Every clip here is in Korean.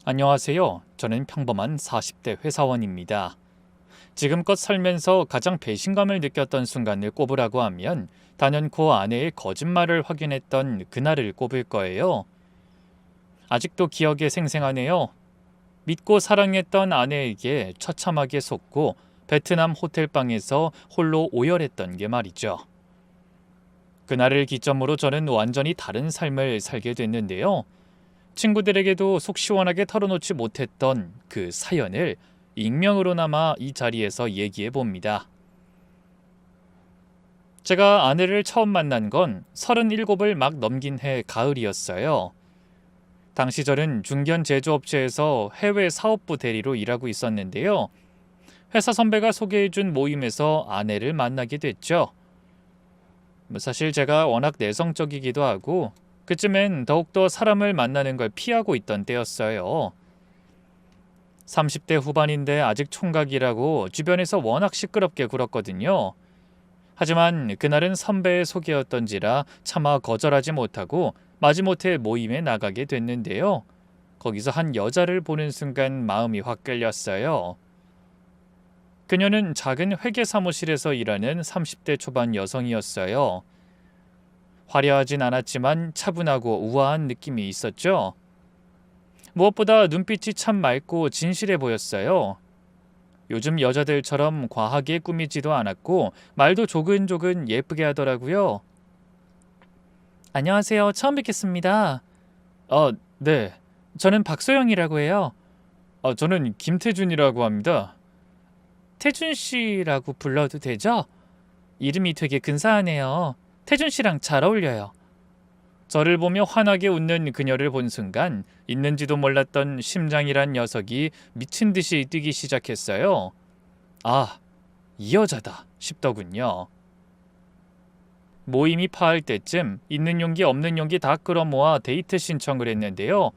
안녕하세요. 저는 평범한 40대 회사원입니다. 지금껏 살면서 가장 배신감을 느꼈던 순간을 꼽으라고 하면 단연코 아내의 거짓말을 확인했던 그날을 꼽을 거예요. 아직도 기억에 생생하네요. 믿고 사랑했던 아내에게 처참하게 속고 베트남 호텔방에서 홀로 오열했던 게 말이죠. 그날을 기점으로 저는 완전히 다른 삶을 살게 됐는데요. 친구들에게도 속 시원하게 털어놓지 못했던 그 사연을 익명으로나마 이 자리에서 얘기해 봅니다. 제가 아내를 처음 만난 건 37을 막 넘긴 해 가을이었어요. 당시 저는 중견 제조업체에서 해외 사업부 대리로 일하고 있었는데요. 회사 선배가 소개해준 모임에서 아내를 만나게 됐죠. 사실 제가 워낙 내성적이기도 하고 그쯤엔 더욱더 사람을 만나는 걸 피하고 있던 때였어요. 30대 후반인데 아직 총각이라고 주변에서 워낙 시끄럽게 굴었거든요. 하지만 그날은 선배의 소개였던지라 차마 거절하지 못하고 마지못해 모임에 나가게 됐는데요. 거기서 한 여자를 보는 순간 마음이 확 끌렸어요. 그녀는 작은 회계 사무실에서 일하는 30대 초반 여성이었어요. 화려하진 않았지만 차분하고 우아한 느낌이 있었죠. 무엇보다 눈빛이 참 맑고 진실해 보였어요. 요즘 여자들처럼 과하게 꾸미지도 않았고 말도 조근조근 예쁘게 하더라고요. 안녕하세요. 처음 뵙겠습니다. 네. 저는 박소영이라고 해요. 저는 김태준이라고 합니다. 태준 씨라고 불러도 되죠? 이름이 되게 근사하네요. 태준 씨랑 잘 어울려요. 저를 보며 환하게 웃는 그녀를 본 순간 있는지도 몰랐던 심장이란 녀석이 미친 듯이 뛰기 시작했어요. 아, 이 여자다 싶더군요. 모임이 파할 때쯤 있는 용기 없는 용기 다 끌어모아 데이트 신청을 했는데요.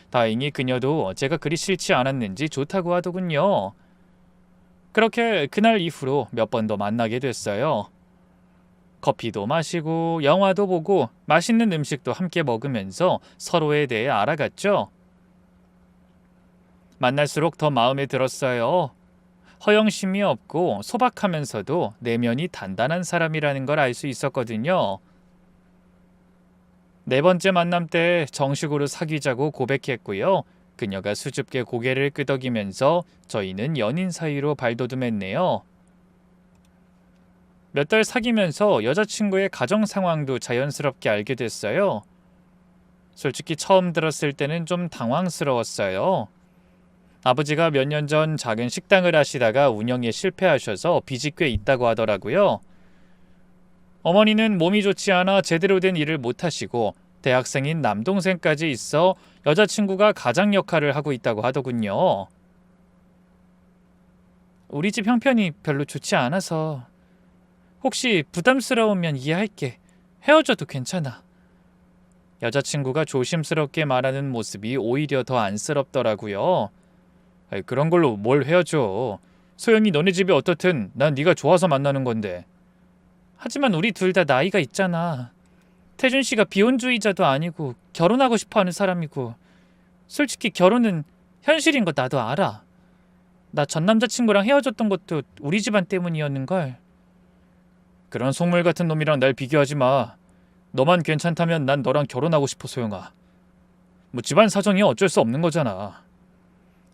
다행히 그녀도 제가 그리 싫지 않았는지 좋다고 하더군요. 그렇게 그날 이후로 몇 번 더 만나게 됐어요. 커피도 마시고 영화도 보고 맛있는 음식도 함께 먹으면서 서로에 대해 알아갔죠. 만날수록 더 마음에 들었어요. 허영심이 없고 소박하면서도 내면이 단단한 사람이라는 걸 알 수 있었거든요. 네 번째 만남 때 정식으로 사귀자고 고백했고요. 그녀가 수줍게 고개를 끄덕이면서 저희는 연인 사이로 발돋움했네요. 몇 달 사귀면서 여자친구의 가정 상황도 자연스럽게 알게 됐어요. 솔직히 처음 들었을 때는 좀 당황스러웠어요. 아버지가 몇 년 전 작은 식당을 하시다가 운영에 실패하셔서 빚이 꽤 있다고 하더라고요. 어머니는 몸이 좋지 않아 제대로 된 일을 못 하시고 대학생인 남동생까지 있어 여자친구가 가장 역할을 하고 있다고 하더군요. 우리 집 형편이 별로 좋지 않아서 혹시 부담스러우면 이해할게. 헤어져도 괜찮아. 여자친구가 조심스럽게 말하는 모습이 오히려 더 안쓰럽더라고요. 그런 걸로 뭘 헤어져. 소영이 너네 집이 어떻든 난 네가 좋아서 만나는 건데. 하지만 우리 둘 다 나이가 있잖아. 태준 씨가 비혼주의자도 아니고 결혼하고 싶어하는 사람이고 솔직히 결혼은 현실인 거 나도 알아. 나 전 남자친구랑 헤어졌던 것도 우리 집안 때문이었는걸. 그런 속물 같은 놈이랑 날 비교하지 마. 너만 괜찮다면 난 너랑 결혼하고 싶어 소영아. 뭐 집안 사정이 어쩔 수 없는 거잖아.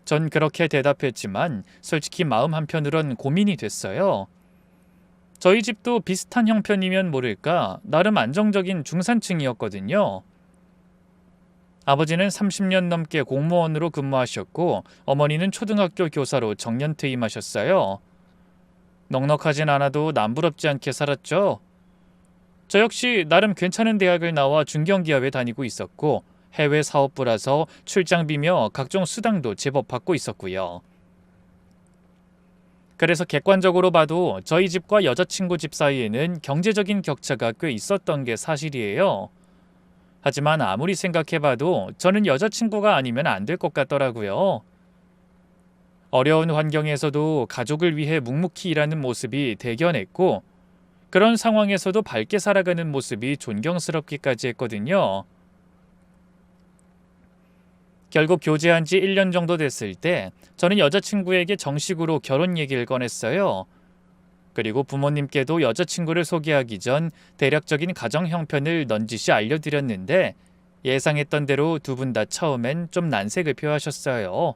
전 그렇게 대답했지만 솔직히 마음 한편으론 고민이 됐어요. 저희 집도 비슷한 형편이면 모를까 나름 안정적인 중산층이었거든요. 아버지는 30년 넘게 공무원으로 근무하셨고 어머니는 초등학교 교사로 정년퇴임하셨어요. 넉넉하진 않아도 남부럽지 않게 살았죠. 저 역시 나름 괜찮은 대학을 나와 중견기업에 다니고 있었고 해외 사업부라서 출장비며 각종 수당도 제법 받고 있었고요. 그래서 객관적으로 봐도 저희 집과 여자친구 집 사이에는 경제적인 격차가 꽤 있었던 게 사실이에요. 하지만 아무리 생각해봐도 저는 여자친구가 아니면 안 될 것 같더라고요. 어려운 환경에서도 가족을 위해 묵묵히 일하는 모습이 대견했고 그런 상황에서도 밝게 살아가는 모습이 존경스럽기까지 했거든요. 결국 교제한 지 1년 정도 됐을 때 저는 여자친구에게 정식으로 결혼 얘기를 꺼냈어요. 그리고 부모님께도 여자친구를 소개하기 전 대략적인 가정 형편을 넌지시 알려드렸는데 예상했던 대로 두 분 다 처음엔 좀 난색을 표하셨어요.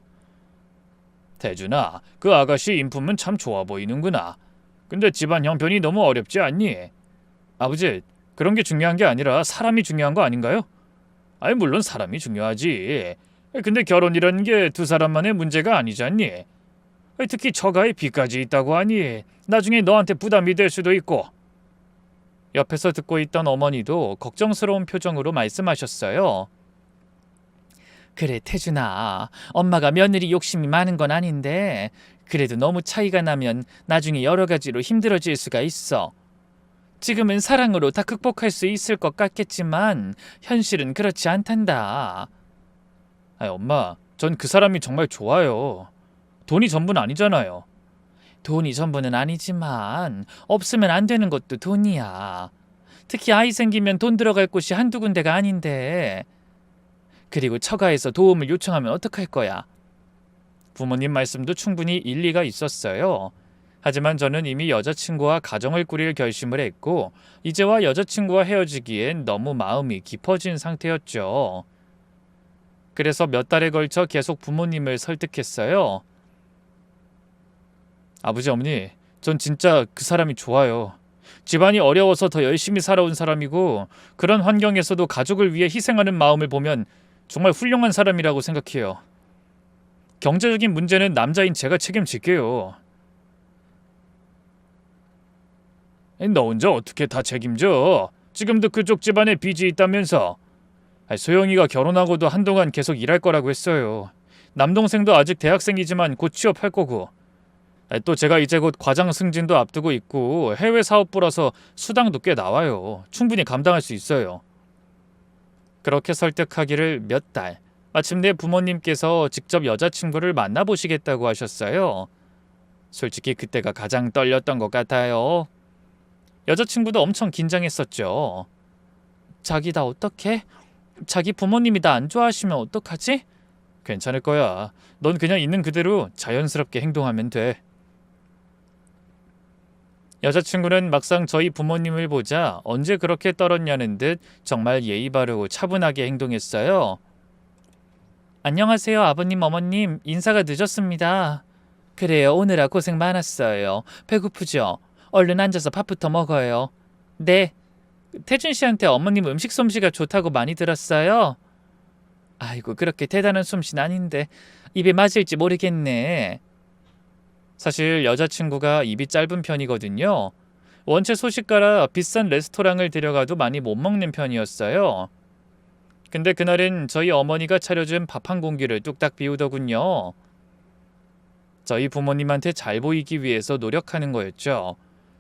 태준아, 그 아가씨 인품은 참 좋아 보이는구나. 근데 집안 형편이 너무 어렵지 않니? 아버지, 그런 게 중요한 게 아니라 사람이 중요한 거 아닌가요? 아니, 물론 사람이 중요하지. 근데 결혼이라는 게 두 사람만의 문제가 아니잖니. 특히 처가에 빚까지 있다고 하니 나중에 너한테 부담이 될 수도 있고. 옆에서 듣고 있던 어머니도 걱정스러운 표정으로 말씀하셨어요. 그래, 태준아. 엄마가 며느리 욕심이 많은 건 아닌데 그래도 너무 차이가 나면 나중에 여러 가지로 힘들어질 수가 있어. 지금은 사랑으로 다 극복할 수 있을 것 같겠지만 현실은 그렇지 않단다. 아니, 엄마, 전 그 사람이 정말 좋아요. 돈이 전부는 아니잖아요. 돈이 전부는 아니지만 없으면 안 되는 것도 돈이야. 특히 아이 생기면 돈 들어갈 곳이 한두 군데가 아닌데. 그리고 처가에서 도움을 요청하면 어떡할 거야? 부모님 말씀도 충분히 일리가 있었어요. 하지만 저는 이미 여자친구와 가정을 꾸릴 결심을 했고 이제와 여자친구와 헤어지기엔 너무 마음이 깊어진 상태였죠. 그래서 몇 달에 걸쳐 계속 부모님을 설득했어요. 아버지, 어머니, 전 진짜 그 사람이 좋아요. 집안이 어려워서 더 열심히 살아온 사람이고 그런 환경에서도 가족을 위해 희생하는 마음을 보면 정말 훌륭한 사람이라고 생각해요. 경제적인 문제는 남자인 제가 책임질게요. 너 혼자 어떻게 다 책임져? 지금도 그쪽 집안에 빚이 있다면서. 소영이가 결혼하고도 한동안 계속 일할 거라고 했어요. 남동생도 아직 대학생이지만 곧 취업할 거고. 또 제가 이제 곧 과장 승진도 앞두고 있고 해외 사업부라서 수당도 꽤 나와요. 충분히 감당할 수 있어요. 그렇게 설득하기를 몇 달. 마침내 부모님께서 직접 여자친구를 만나보시겠다고 하셨어요. 솔직히 그때가 가장 떨렸던 것 같아요. 여자친구도 엄청 긴장했었죠. 자기 나 어떡해? 자기 부모님이 나 안 좋아하시면 어떡하지? 괜찮을 거야. 넌 그냥 있는 그대로 자연스럽게 행동하면 돼. 여자친구는 막상 저희 부모님을 보자 언제 그렇게 떨었냐는 듯 정말 예의 바르고 차분하게 행동했어요. 안녕하세요, 아버님, 어머님. 인사가 늦었습니다. 그래요, 오느라 고생 많았어요. 배고프죠? 얼른 앉아서 밥부터 먹어요. 네. 태준 씨한테 어머님 음식 솜씨가 좋다고 많이 들었어요. 아이고, 그렇게 대단한 솜씨는 아닌데 입에 맞을지 모르겠네. 사실 여자친구가 입이 짧은 편이거든요. 원체 소식가라 비싼 레스토랑을 데려가도 많이 못 먹는 편이었어요. 근데 그날은 저희 어머니가 차려준 밥 한 공기를 뚝딱 비우더군요. 저희 부모님한테 잘 보이기 위해서 노력하는 거였죠.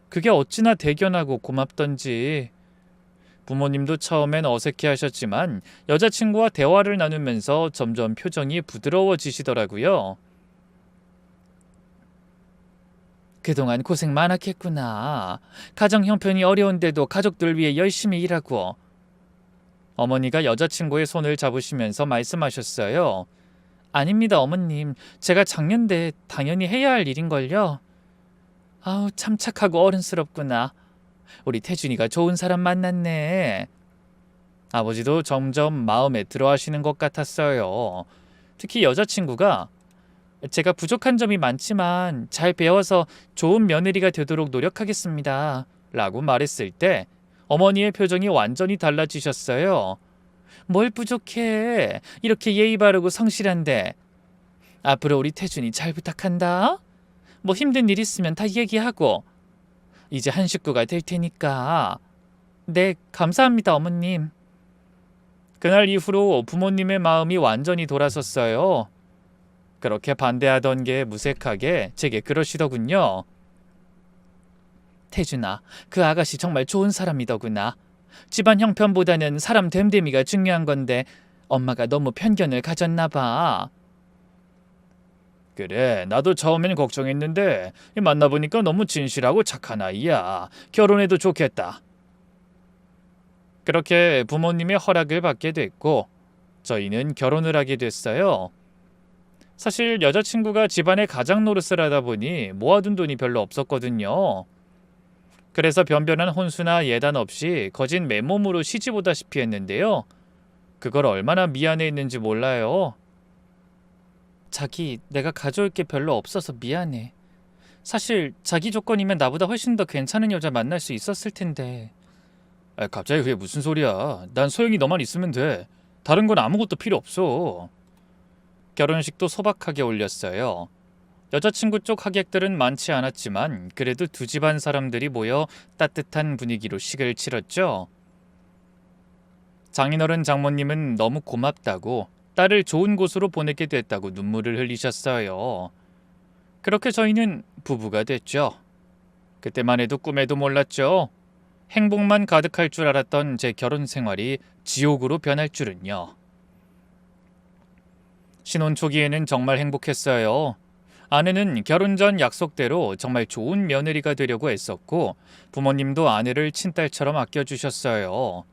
그게 어찌나 대견하고 고맙던지. 부모님도 처음엔 어색해하셨지만 여자친구와 대화를 나누면서 점점 표정이 부드러워지시더라고요. 그동안 고생 많았겠구나. 가정 형편이 어려운데도 가족들 위해 열심히 일하고. 어머니가 여자친구의 손을 잡으시면서 말씀하셨어요. 아닙니다, 어머님. 제가 작년대 당연히 해야 할 일인걸요. 아우, 참 착하고 어른스럽구나. 우리 태준이가 좋은 사람 만났네. 아버지도 점점 마음에 들어하시는 것 같았어요. 특히 여자친구가 제가 부족한 점이 많지만 잘 배워서 좋은 며느리가 되도록 노력하겠습니다. 라고 말했을 때 어머니의 표정이 완전히 달라지셨어요. 뭘 부족해? 이렇게 예의 바르고 성실한데. 앞으로 우리 태준이 잘 부탁한다. 뭐 힘든 일 있으면 다 얘기하고. 이제 한 식구가 될 테니까. 네, 감사합니다, 어머님. 그날 이후로 부모님의 마음이 완전히 돌아섰어요. 그렇게 반대하던 게 무색하게 제게 그러시더군요. 태준아, 그 아가씨 정말 좋은 사람이더구나. 집안 형편보다는 사람 됨됨이가 중요한 건데 엄마가 너무 편견을 가졌나 봐. 그래, 나도 처음엔 걱정했는데 만나보니까 너무 진실하고 착한 아이야. 결혼해도 좋겠다. 그렇게 부모님의 허락을 받게 됐고 저희는 결혼을 하게 됐어요. 사실 여자친구가 집안의 가장 노릇을 하다 보니 모아둔 돈이 별로 없었거든요. 그래서 변변한 혼수나 예단 없이 거진 맨몸으로 시집 오다시피 했는데요. 그걸 얼마나 미안해했는지 몰라요. 자기, 내가 가져올 게 별로 없어서 미안해. 사실 자기 조건이면 나보다 훨씬 더 괜찮은 여자 만날 수 있었을 텐데. 갑자기 그게 무슨 소리야. 난 소영이 너만 있으면 돼. 다른 건 아무것도 필요 없어. 결혼식도 소박하게 올렸어요. 여자친구 쪽 하객들은 많지 않았지만 그래도 두 집안 사람들이 모여 따뜻한 분위기로 식을 치렀죠. 장인어른 장모님은 너무 고맙다고 딸을 좋은 곳으로 보내게 됐다고 눈물을 흘리셨어요. 그렇게 저희는 부부가 됐죠. 그때만 해도 꿈에도 몰랐죠. 행복만 가득할 줄 알았던 제 결혼 생활이 지옥으로 변할 줄은요. 신혼 초기에는 정말 행복했어요. 아내는 결혼 전 약속대로 정말 좋은 며느리가 되려고 애썼고 부모님도 아내를 친딸처럼 아껴주셨어요.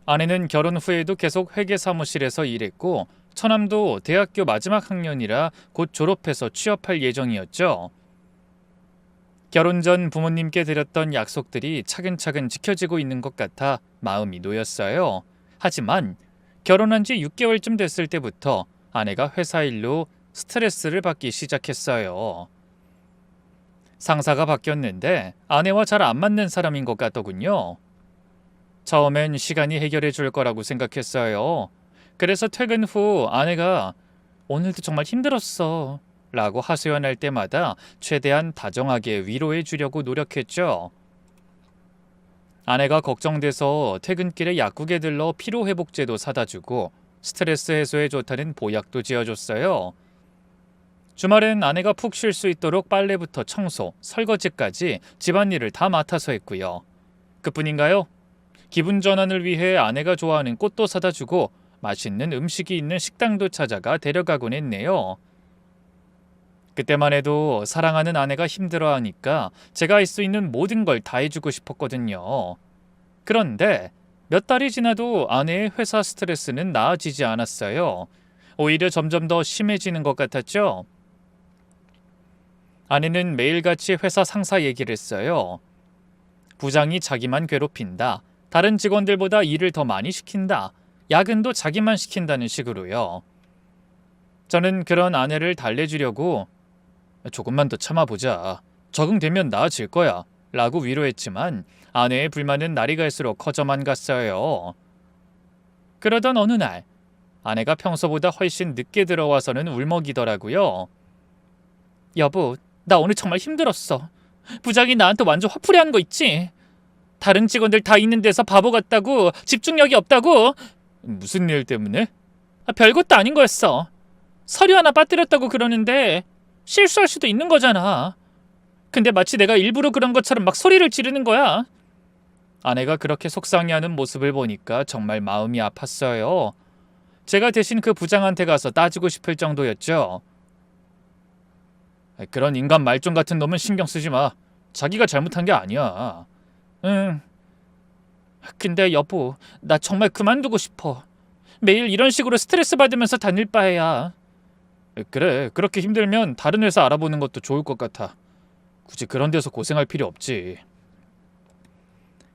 아내는 결혼 후에도 계속 회계사무실에서 일했고 처남도 대학교 마지막 학년이라 곧 졸업해서 취업할 예정이었죠. 결혼 전 부모님께 드렸던 약속들이 차근차근 지켜지고 있는 것 같아 마음이 놓였어요. 하지만 결혼한 지 6개월쯤 됐을 때부터 아내가 회사 일로 스트레스를 받기 시작했어요. 상사가 바뀌었는데 아내와 잘 안 맞는 사람인 것 같더군요. 처음엔 시간이 해결해 줄 거라고 생각했어요. 그래서 퇴근 후 아내가 오늘도 정말 힘들었어 라고 하소연할 때마다 최대한 다정하게 위로해 주려고 노력했죠. 아내가 걱정돼서 퇴근길에 약국에 들러 피로회복제도 사다 주고 스트레스 해소에 좋다는 보약도 지어줬어요. 주말엔 아내가 푹 쉴 수 있도록 빨래부터 청소, 설거지까지 집안일을 다 맡아서 했고요. 그뿐인가요? 기분 전환을 위해 아내가 좋아하는 꽃도 사다 주고 맛있는 음식이 있는 식당도 찾아가 데려가곤 했네요. 그때만 해도 사랑하는 아내가 힘들어하니까 제가 할 수 있는 모든 걸 다 해주고 싶었거든요. 그런데 몇 달이 지나도 아내의 회사 스트레스는 나아지지 않았어요. 오히려 점점 더 심해지는 것 같았죠. 아내는 매일같이 회사 상사 얘기를 했어요. 부장이 자기만 괴롭힌다. 다른 직원들보다 일을 더 많이 시킨다. 야근도 자기만 시킨다는 식으로요. 저는 그런 아내를 달래주려고 조금만 더 참아보자. 적응되면 나아질 거야. 라고 위로했지만 아내의 불만은 날이 갈수록 커져만 갔어요. 그러던 어느 날 아내가 평소보다 훨씬 늦게 들어와서는 울먹이더라고요. 여보, 나 오늘 정말 힘들었어. 부장이 나한테 완전 화풀이하는 거 있지? 다른 직원들 다 있는 데서 바보 같다고, 집중력이 없다고. 무슨 일 때문에? 별것도 아닌 거였어. 서류 하나 빠뜨렸다고 그러는데 실수할 수도 있는 거잖아. 근데 마치 내가 일부러 그런 것처럼 막 소리를 지르는 거야. 아내가 그렇게 속상해하는 모습을 보니까 정말 마음이 아팠어요. 제가 대신 그 부장한테 가서 따지고 싶을 정도였죠. 그런 인간 말종 같은 놈은 신경 쓰지 마. 자기가 잘못한 게 아니야. 응. 근데 여보, 나 정말 그만두고 싶어. 매일 이런 식으로 스트레스 받으면서 다닐 바에야. 그래, 그렇게 힘들면 다른 회사 알아보는 것도 좋을 것 같아. 굳이 그런 데서 고생할 필요 없지.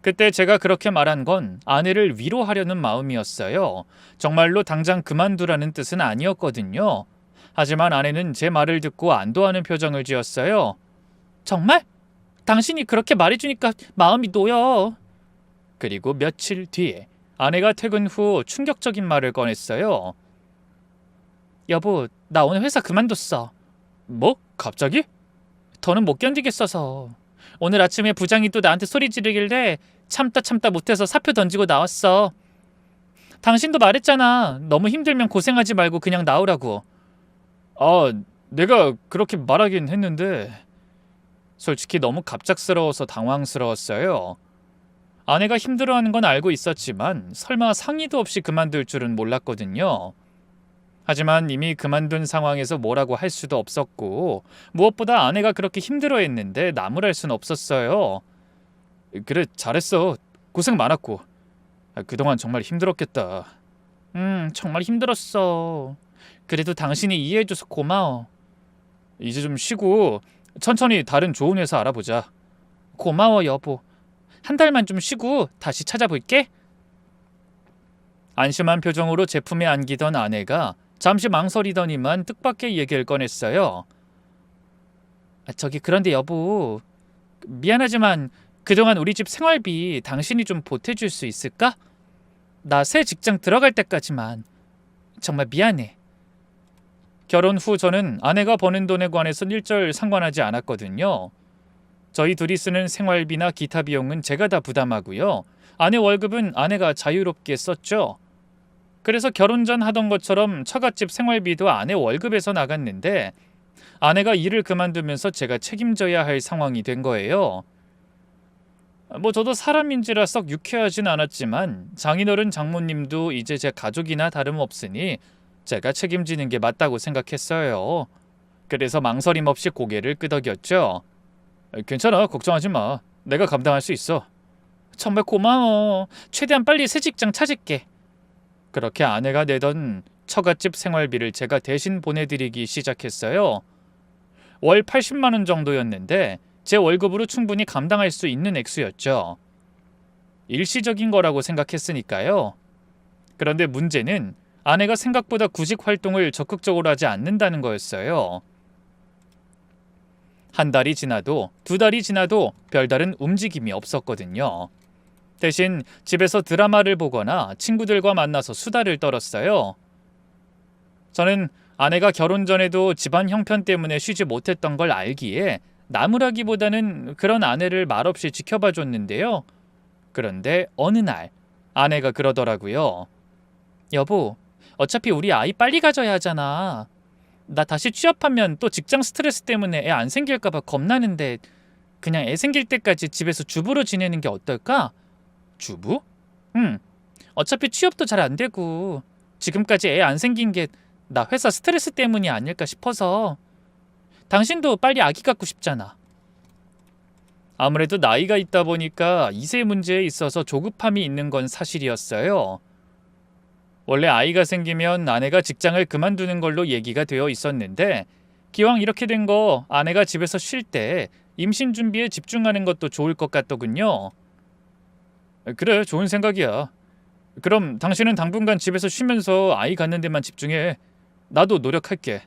그때 제가 그렇게 말한 건 아내를 위로하려는 마음이었어요. 정말로 당장 그만두라는 뜻은 아니었거든요. 하지만 아내는 제 말을 듣고 안도하는 표정을 지었어요. 정말? 당신이 그렇게 말해주니까 마음이 놓여. 그리고 며칠 뒤에 아내가 퇴근 후 충격적인 말을 꺼냈어요. 여보, 나 오늘 회사 그만뒀어. 뭐? 갑자기? 더는 못 견디겠어서. 오늘 아침에 부장이 또 나한테 소리 지르길래 참다 못해서 사표 던지고 나왔어. 당신도 말했잖아. 너무 힘들면 고생하지 말고 그냥 나오라고. 내가 그렇게 말하긴 했는데 솔직히 너무 갑작스러워서 당황스러웠어요. 아내가 힘들어하는 건 알고 있었지만 설마 상의도 없이 그만둘 줄은 몰랐거든요. 하지만 이미 그만둔 상황에서 뭐라고 할 수도 없었고 무엇보다 아내가 그렇게 힘들어했는데 나무랄 순 없었어요. 그래, 잘했어. 고생 많았고. 그동안 정말 힘들었겠다. 정말 힘들었어. 그래도 당신이 이해해줘서 고마워. 이제 좀 쉬고 천천히 다른 좋은 회사 알아보자. 고마워, 여보. 한 달만 좀 쉬고 다시 찾아볼게. 안심한 표정으로 제품에 안기던 아내가 잠시 망설이더니만 뜻밖의 얘기를 꺼냈어요. 저기 그런데 여보, 미안하지만 그동안 우리 집 생활비 당신이 좀 보태줄 수 있을까? 나 새 직장 들어갈 때까지만. 정말 미안해. 결혼 후 저는 아내가 버는 돈에 관해선 일절 상관하지 않았거든요. 저희 둘이 쓰는 생활비나 기타 비용은 제가 다 부담하고요. 아내 월급은 아내가 자유롭게 썼죠. 그래서 결혼 전 하던 것처럼 처갓집 생활비도 아내 월급에서 나갔는데 아내가 일을 그만두면서 제가 책임져야 할 상황이 된 거예요. 저도 사람인지라 썩 유쾌하진 않았지만 장인어른 장모님도 이제 제 가족이나 다름없으니 제가 책임지는 게 맞다고 생각했어요. 그래서 망설임 없이 고개를 끄덕였죠. 괜찮아, 걱정하지 마. 내가 감당할 수 있어. 정말 고마워. 최대한 빨리 새 직장 찾을게. 그렇게 아내가 내던 처갓집 생활비를 제가 대신 보내드리기 시작했어요. 월 80만 원 정도였는데 제 월급으로 충분히 감당할 수 있는 액수였죠. 일시적인 거라고 생각했으니까요. 그런데 문제는 아내가 생각보다 구직 활동을 적극적으로 하지 않는다는 거였어요. 한 달이 지나도 두 달이 지나도 별다른 움직임이 없었거든요. 대신 집에서 드라마를 보거나 친구들과 만나서 수다를 떨었어요. 저는 아내가 결혼 전에도 집안 형편 때문에 쉬지 못했던 걸 알기에 나무라기보다는 그런 아내를 말없이 지켜봐 줬는데요. 그런데 어느 날 아내가 그러더라고요. 여보, 어차피 우리 아이 빨리 가져야 하잖아. 나 다시 취업하면 또 직장 스트레스 때문에 애 안 생길까 봐 겁나는데 그냥 애 생길 때까지 집에서 주부로 지내는 게 어떨까? 주부? 응. 어차피 취업도 잘 안 되고 지금까지 애 안 생긴 게 나 회사 스트레스 때문이 아닐까 싶어서. 당신도 빨리 아기 갖고 싶잖아. 아무래도 나이가 있다 보니까 이세 문제에 있어서 조급함이 있는 건 사실이었어요. 원래 아이가 생기면 아내가 직장을 그만두는 걸로 얘기가 되어 있었는데 기왕 이렇게 된 거 아내가 집에서 쉴 때 임신 준비에 집중하는 것도 좋을 것 같더군요. 그래, 좋은 생각이야. 그럼 당신은 당분간 집에서 쉬면서 아이 갖는 데만 집중해. 나도 노력할게.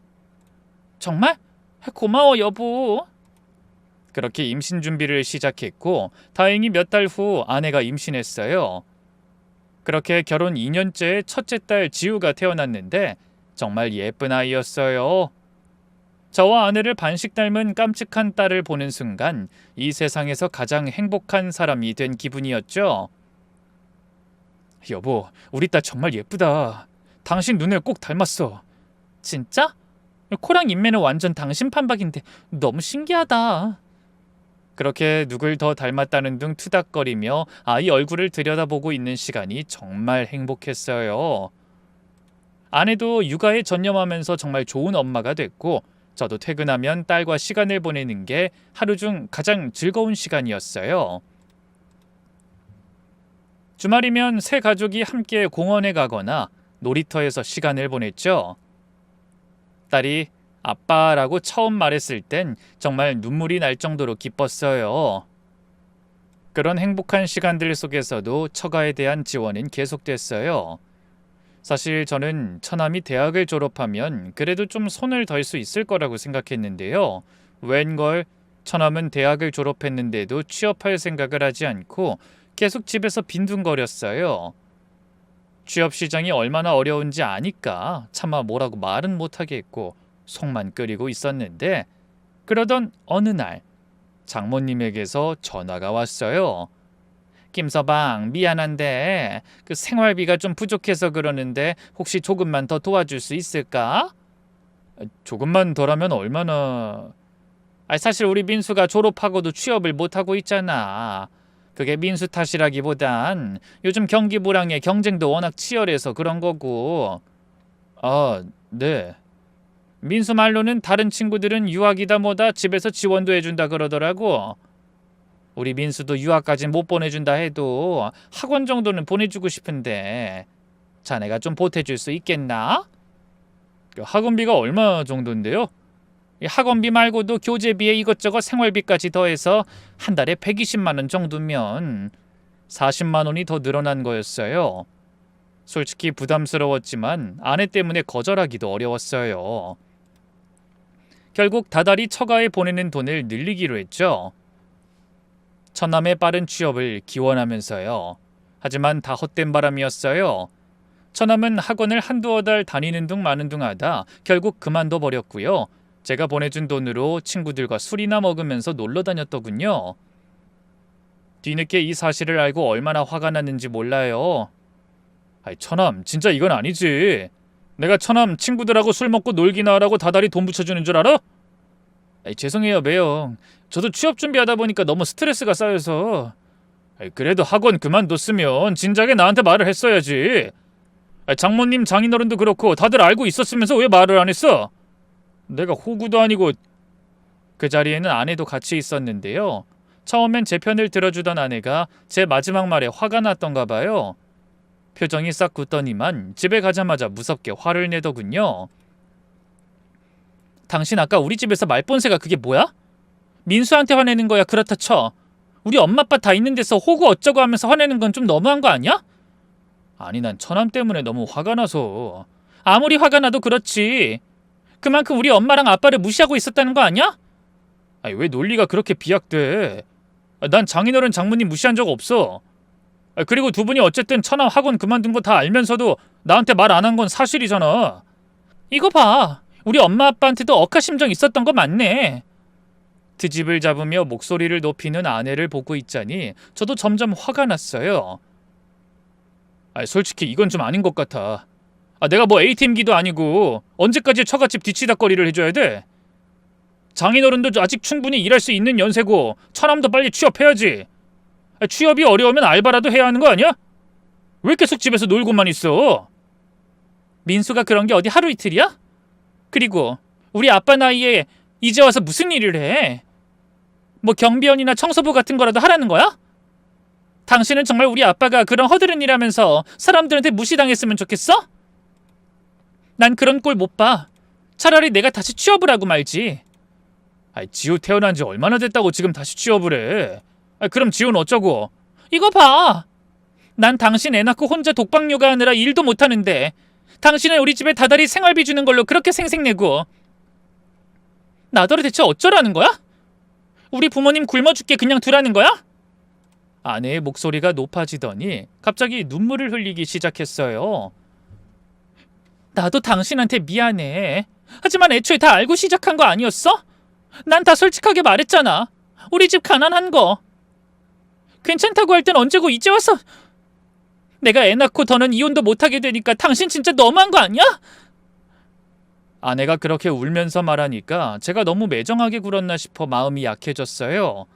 정말? 고마워, 여보. 그렇게 임신 준비를 시작했고 다행히 몇 달 후 아내가 임신했어요. 그렇게 결혼 2년째 첫째 딸 지우가 태어났는데 정말 예쁜 아이였어요. 저와 아내를 반씩 닮은 깜찍한 딸을 보는 순간 이 세상에서 가장 행복한 사람이 된 기분이었죠. 여보, 우리 딸 정말 예쁘다. 당신 눈을 꼭 닮았어. 진짜? 코랑 인매는 완전 당신 판박인데 너무 신기하다. 그렇게 누굴 더 닮았다는 등 투닥거리며 아이 얼굴을 들여다보고 있는 시간이 정말 행복했어요. 아내도 육아에 전념하면서 정말 좋은 엄마가 됐고 저도 퇴근하면 딸과 시간을 보내는 게 하루 중 가장 즐거운 시간이었어요. 주말이면 새 가족이 함께 공원에 가거나 놀이터에서 시간을 보냈죠. 딸이 아빠라고 처음 말했을 땐 정말 눈물이 날 정도로 기뻤어요. 그런 행복한 시간들 속에서도 처가에 대한 지원은 계속됐어요. 사실 저는 처남이 대학을 졸업하면 그래도 좀 손을 덜 수 있을 거라고 생각했는데요. 웬걸 처남은 대학을 졸업했는데도 취업할 생각을 하지 않고 계속 집에서 빈둥거렸어요. 취업 시장이 얼마나 어려운지 아니까 차마 뭐라고 말은 못하겠고 속만 끓이고 있었는데 그러던 어느 날 장모님에게서 전화가 왔어요. 김서방, 미안한데 그 생활비가 좀 부족해서 그러는데 혹시 조금만 더 도와줄 수 있을까? 조금만 덜하면 얼마나... 사실 우리 민수가 졸업하고도 취업을 못하고 있잖아. 그게 민수 탓이라기보단 요즘 경기 불황에 경쟁도 워낙 치열해서 그런 거고. 아, 네. 민수 말로는 다른 친구들은 유학이다 뭐다 집에서 지원도 해준다 그러더라고. 우리 민수도 유학까진 못 보내준다 해도 학원 정도는 보내주고 싶은데 자네가 좀 보태줄 수 있겠나? 학원비가 얼마 정도인데요? 이 학원비 말고도 교재비에 이것저것 생활비까지 더해서 한 달에 120만 원 정도면 40만 원이 더 늘어난 거였어요. 솔직히 부담스러웠지만 아내 때문에 거절하기도 어려웠어요. 결국 다달이 처가에 보내는 돈을 늘리기로 했죠. 처남의 빠른 취업을 기원하면서요. 하지만 다 헛된 바람이었어요. 처남은 학원을 한두어 달 다니는 둥 마는 둥 하다 결국 그만둬 버렸고요. 제가 보내준 돈으로 친구들과 술이나 먹으면서 놀러 다녔더군요. 뒤늦게 이 사실을 알고 얼마나 화가 났는지 몰라요. 아이, 처남, 진짜 이건 아니지. 내가 처남 친구들하고 술 먹고 놀기나 하라고 다달이 돈 붙여주는 줄 알아? 아이, 죄송해요, 매형. 저도 취업 준비하다 보니까 너무 스트레스가 쌓여서. 아이, 그래도 학원 그만뒀으면 진작에 나한테 말을 했어야지. 아이, 장모님, 장인어른도 그렇고 다들 알고 있었으면서 왜 말을 안 했어? 내가 호구도 아니고. 그 자리에는 아내도 같이 있었는데요. 처음엔 제 편을 들어주던 아내가 제 마지막 말에 화가 났던가 봐요. 표정이 싹 굳더니만 집에 가자마자 무섭게 화를 내더군요. 당신 아까 우리 집에서 말본새가 그게 뭐야? 민수한테 화내는 거야 그렇다 쳐. 우리 엄마 아빠 다 있는 데서 호구 어쩌고 하면서 화내는 건 좀 너무한 거 아니야? 아니, 난 처남 때문에 너무 화가 나서. 아무리 화가 나도 그렇지. 그만큼 우리 엄마랑 아빠를 무시하고 있었다는 거 아니야? 아니, 왜 논리가 그렇게 비약돼? 난 장인어른 장모님 무시한 적 없어. 그리고 두 분이 어쨌든 처남 학원 그만둔 거 다 알면서도 나한테 말 안 한 건 사실이잖아. 이거 봐. 우리 엄마 아빠한테도 억하심정 있었던 거 맞네. 트집을 잡으며 목소리를 높이는 아내를 보고 있자니 저도 점점 화가 났어요. 솔직히 이건 좀 아닌 것 같아. 내가 뭐 A팀기도 아니고 언제까지 처갓집 뒤치다거리를 해줘야 돼? 장인어른도 아직 충분히 일할 수 있는 연세고 처남도 빨리 취업해야지. 취업이 어려우면 알바라도 해야 하는 거 아니야? 왜 계속 집에서 놀고만 있어? 민수가 그런 게 어디 하루 이틀이야? 그리고 우리 아빠 나이에 이제 와서 무슨 일을 해? 뭐 경비원이나 청소부 같은 거라도 하라는 거야? 당신은 정말 우리 아빠가 그런 허드렛 일하면서 사람들한테 무시당했으면 좋겠어? 난 그런 꼴 못 봐. 차라리 내가 다시 취업을 하고 말지. 지호 태어난 지 얼마나 됐다고 지금 다시 취업을 해? 그럼 지호는 어쩌고? 이거 봐. 난 당신 애 낳고 혼자 독박 육아하느라 일도 못하는데 당신은 우리 집에 다달이 생활비 주는 걸로 그렇게 생색내고. 나더러 대체 어쩌라는 거야? 우리 부모님 굶어 죽게 그냥 두라는 거야? 아내의 목소리가 높아지더니 갑자기 눈물을 흘리기 시작했어요. 나도 당신한테 미안해. 하지만 애초에 다 알고 시작한 거 아니었어? 난 다 솔직하게 말했잖아. 우리 집 가난한 거. 괜찮다고 할 땐 언제고 이제 와서. 내가 애 낳고 더는 이혼도 못하게 되니까 당신 진짜 너무한 거 아니야? 아내가 그렇게 울면서 말하니까 제가 너무 매정하게 굴었나 싶어 마음이 약해졌어요.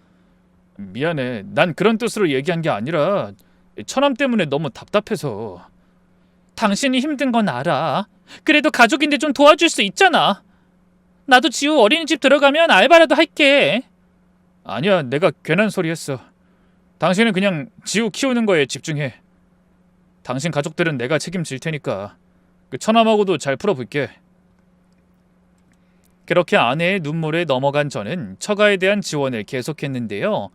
미안해. 난 그런 뜻으로 얘기한 게 아니라 처남 때문에 너무 답답해서. 당신이 힘든 건 알아. 그래도 가족인데 좀 도와줄 수 있잖아. 나도 지우 어린이집 들어가면 알바라도 할게. 아니야, 내가 괜한 소리 했어. 당신은 그냥 지우 키우는 거에 집중해. 당신 가족들은 내가 책임질 테니까 그 처남하고도 잘 풀어볼게. 그렇게 아내의 눈물에 넘어간 저는 처가에 대한 지원을 계속했는데요.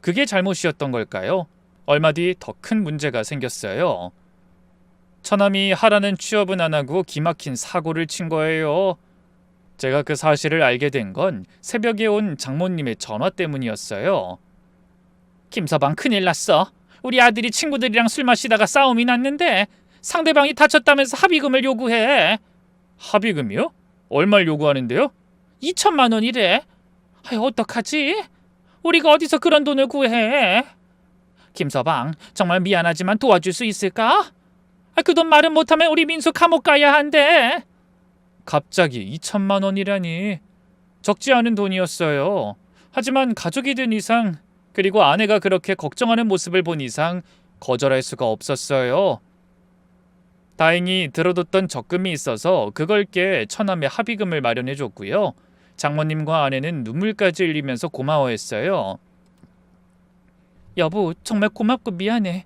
그게 잘못이었던 걸까요? 얼마 뒤 더 큰 문제가 생겼어요. 처남이 하라는 취업은 안 하고 기막힌 사고를 친 거예요. 제가 그 사실을 알게 된 건 새벽에 온 장모님의 전화 때문이었어요. 김서방 큰일 났어. 우리 아들이 친구들이랑 술 마시다가 싸움이 났는데 상대방이 다쳤다면서 합의금을 요구해. 합의금이요? 얼마를 요구하는데요? 2천만 원이래. 어떡하지? 우리가 어디서 그런 돈을 구해? 김서방, 정말 미안하지만 도와줄 수 있을까? 그 돈 말은 못하면 우리 민수 감옥 가야 한대. 갑자기 2천만 원이라니. 적지 않은 돈이었어요. 하지만 가족이 된 이상, 그리고 아내가 그렇게 걱정하는 모습을 본 이상 거절할 수가 없었어요. 다행히 들어뒀던 적금이 있어서 그걸 깨 처남의 합의금을 마련해줬고요. 장모님과 아내는 눈물까지 흘리면서 고마워했어요. 여보, 정말 고맙고 미안해.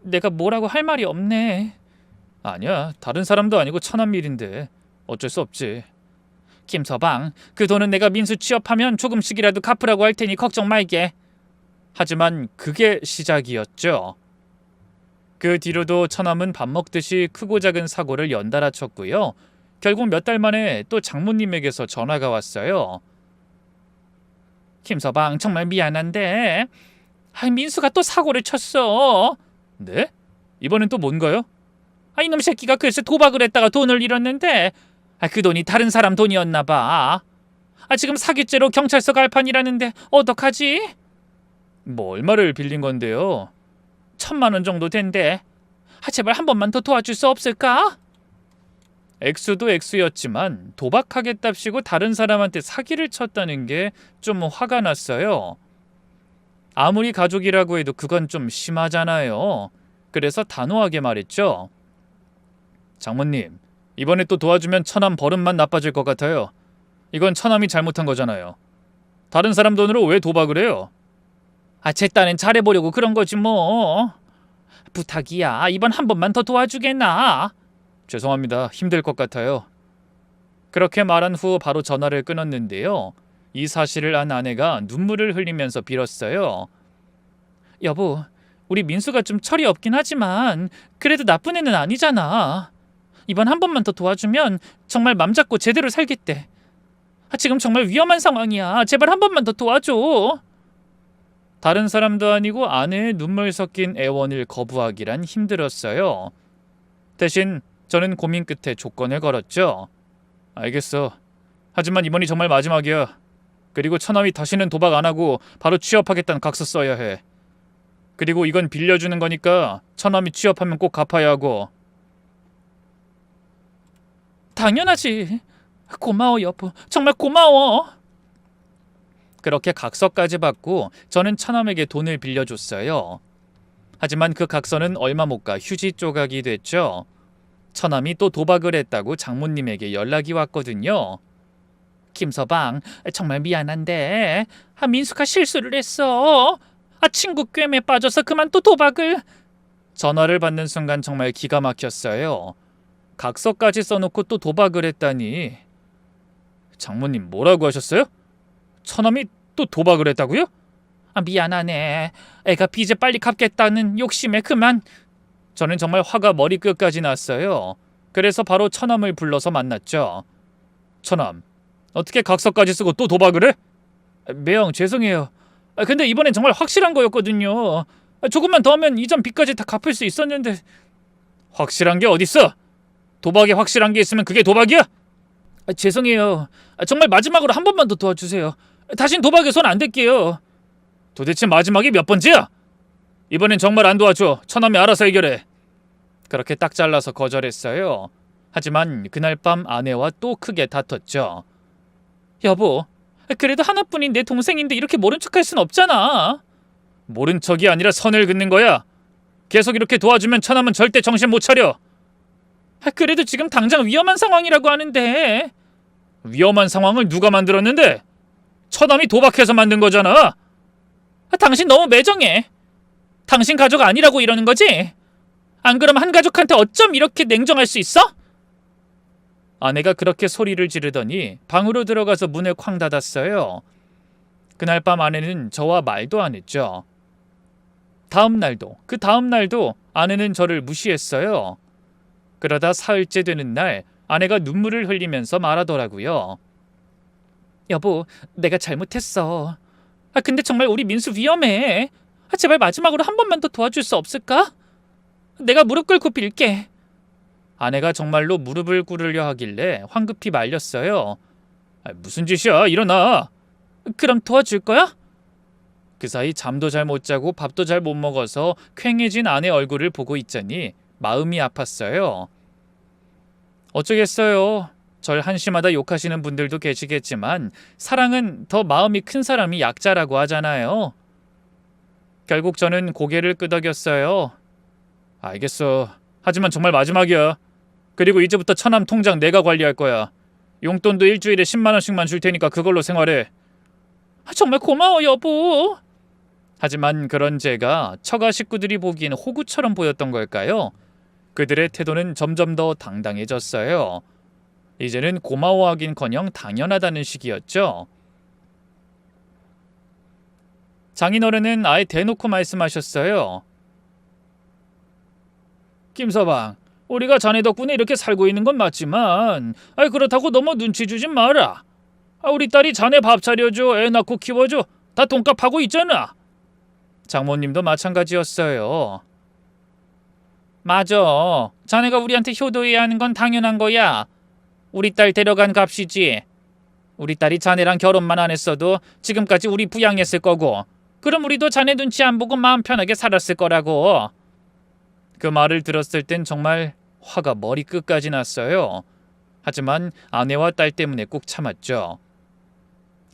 내가 뭐라고 할 말이 없네. 아니야, 다른 사람도 아니고 천안밀인데 어쩔 수 없지. 김서방, 그 돈은 내가 민수 취업하면 조금씩이라도 갚으라고 할 테니 걱정 말게. 하지만 그게 시작이었죠. 그 뒤로도 처남은 밥 먹듯이 크고 작은 사고를 연달아 쳤고요. 결국 몇 달 만에 또 장모님에게서 전화가 왔어요. 김서방, 정말 미안한데 민수가 또 사고를 쳤어. 네? 이번엔 또 뭔가요? 이놈 새끼가 글쎄 도박을 했다가 돈을 잃었는데 그 돈이 다른 사람 돈이었나 봐. 지금 사기죄로 경찰서 갈 판이라는데 어떡하지? 뭐 얼마를 빌린 건데요? 1,000만 원 정도 된대. 제발 한 번만 더 도와줄 수 없을까? 액수도 액수였지만 도박하겠답시고 다른 사람한테 사기를 쳤다는 게 좀 화가 났어요. 아무리 가족이라고 해도 그건 좀 심하잖아요. 그래서 단호하게 말했죠. 장모님, 이번에 또 도와주면 처남 버릇만 나빠질 것 같아요. 이건 처남이 잘못한 거잖아요. 다른 사람 돈으로 왜 도박을 해요? 제 딴엔 잘해보려고 그런 거지 뭐. 부탁이야. 이번 한 번만 더 도와주겠나? 죄송합니다. 힘들 것 같아요. 그렇게 말한 후 바로 전화를 끊었는데요. 이 사실을 안 아내가 눈물을 흘리면서 빌었어요. 여보, 우리 민수가 좀 철이 없긴 하지만 그래도 나쁜 애는 아니잖아. 이번 한 번만 더 도와주면 정말 맘 잡고 제대로 살겠대. 지금 정말 위험한 상황이야. 제발 한 번만 더 도와줘. 다른 사람도 아니고 아내의 눈물 섞인 애원을 거부하기란 힘들었어요. 대신 저는 고민 끝에 조건을 걸었죠. 알겠어. 하지만 이번이 정말 마지막이야. 그리고 처남이 다시는 도박 안 하고 바로 취업하겠다는 각서 써야 해. 그리고 이건 빌려주는 거니까 처남이 취업하면 꼭 갚아야 하고. 당연하지. 고마워 여보. 정말 고마워. 그렇게 각서까지 받고 저는 처남에게 돈을 빌려줬어요. 하지만 그 각서는 얼마 못 가 휴지 조각이 됐죠. 처남이 또 도박을 했다고 장모님에게 연락이 왔거든요. 김서방, 정말 미안한데 민수가 실수를 했어. 친구 꿰매 빠져서 그만 또 도박을. 전화를 받는 순간 정말 기가 막혔어요. 각서까지 써놓고 또 도박을 했다니. 장모님 뭐라고 하셨어요? 처남이 또 도박을 했다고요? 미안하네. 애가 빚을 빨리 갚겠다는 욕심에 그만. 저는 정말 화가 머리끝까지 났어요. 그래서 바로 처남을 불러서 만났죠. 처남, 어떻게 각서까지 쓰고 또 도박을 해? 매형 죄송해요. 근데 이번엔 정말 확실한 거였거든요. 조금만 더 하면 이전 빚까지 다 갚을 수 있었는데. 확실한 게 어딨어? 도박에 확실한 게 있으면 그게 도박이야? 죄송해요. 정말 마지막으로 한 번만 더 도와주세요. 다신 도박에 손 안 댈게요. 도대체 마지막이 몇 번째야? 이번엔 정말 안 도와줘. 처남이 알아서 해결해. 그렇게 딱 잘라서 거절했어요. 하지만 그날 밤 아내와 또 크게 다퉜죠. 여보, 그래도 하나뿐인 내 동생인데 이렇게 모른 척할 순 없잖아. 모른 척이 아니라 선을 긋는 거야. 계속 이렇게 도와주면 처남은 절대 정신 못 차려. 그래도 지금 당장 위험한 상황이라고 하는데. 위험한 상황을 누가 만들었는데? 처남이 도박해서 만든 거잖아. 당신 너무 매정해. 당신 가족 아니라고 이러는 거지? 안 그럼 한 가족한테 어쩜 이렇게 냉정할 수 있어? 아내가 그렇게 소리를 지르더니 방으로 들어가서 문을 쾅 닫았어요. 그날 밤 아내는 저와 말도 안 했죠. 다음 날도 그 다음 날도 아내는 저를 무시했어요. 그러다 사흘째 되는 날 아내가 눈물을 흘리면서 말하더라고요. 여보, 내가 잘못했어. 근데 정말 우리 민수 위험해. 제발 마지막으로 한 번만 더 도와줄 수 없을까? 내가 무릎 꿇고 빌게. 아내가 정말로 무릎을 꿇으려 하길래 황급히 말렸어요. 무슨 짓이야? 일어나. 그럼 도와줄 거야? 그 사이 잠도 잘 못 자고 밥도 잘 못 먹어서 퀭해진 아내 얼굴을 보고 있자니 마음이 아팠어요. 어쩌겠어요. 절 한심하다 욕하시는 분들도 계시겠지만 사랑은 더 마음이 큰 사람이 약자라고 하잖아요. 결국 저는 고개를 끄덕였어요. 알겠어. 하지만 정말 마지막이야. 그리고 이제부터 처남 통장 내가 관리할 거야. 용돈도 일주일에 10만 원씩만 줄 테니까 그걸로 생활해. 정말 고마워 여보. 하지만 그런 제가 처가 식구들이 보기에는 호구처럼 보였던 걸까요? 그들의 태도는 점점 더 당당해졌어요. 이제는 고마워하긴커녕 당연하다는 식이었죠. 장인어른은 아예 대놓고 말씀하셨어요. 김서방, 우리가 자네 덕분에 이렇게 살고 있는 건 맞지만 그렇다고 너무 눈치 주진 마라. 우리 딸이 자네 밥 차려줘, 애 낳고 키워줘, 다 돈값하고 있잖아. 장모님도 마찬가지였어요. 맞아. 자네가 우리한테 효도해야 하는 건 당연한 거야. 우리 딸 데려간 값이지. 우리 딸이 자네랑 결혼만 안 했어도 지금까지 우리 부양했을 거고, 그럼 우리도 자네 눈치 안 보고 마음 편하게 살았을 거라고. 그 말을 들었을 땐 정말 화가 머리끝까지 났어요. 하지만 아내와 딸 때문에 꾹 참았죠.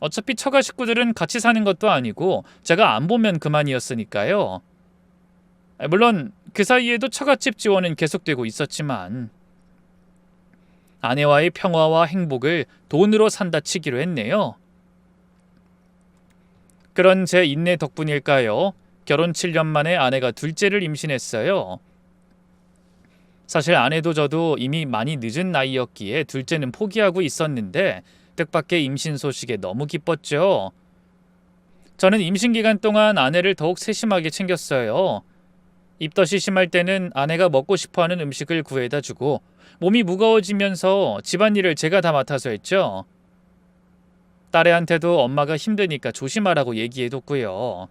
어차피 처가 식구들은 같이 사는 것도 아니고 제가 안 보면 그만이었으니까요. 물론 그 사이에도 처갓집 지원은 계속되고 있었지만 아내와의 평화와 행복을 돈으로 산다 치기로 했네요. 그런 제 인내 덕분일까요? 결혼 7년 만에 아내가 둘째를 임신했어요. 사실 아내도 저도 이미 많이 늦은 나이였기에 둘째는 포기하고 있었는데 뜻밖의 임신 소식에 너무 기뻤죠. 저는 임신 기간 동안 아내를 더욱 세심하게 챙겼어요. 입덧이 심할 때는 아내가 먹고 싶어하는 음식을 구해다 주고, 몸이 무거워지면서 집안일을 제가 다 맡아서 했죠. 딸애한테도 엄마가 힘드니까 조심하라고 얘기해뒀고요.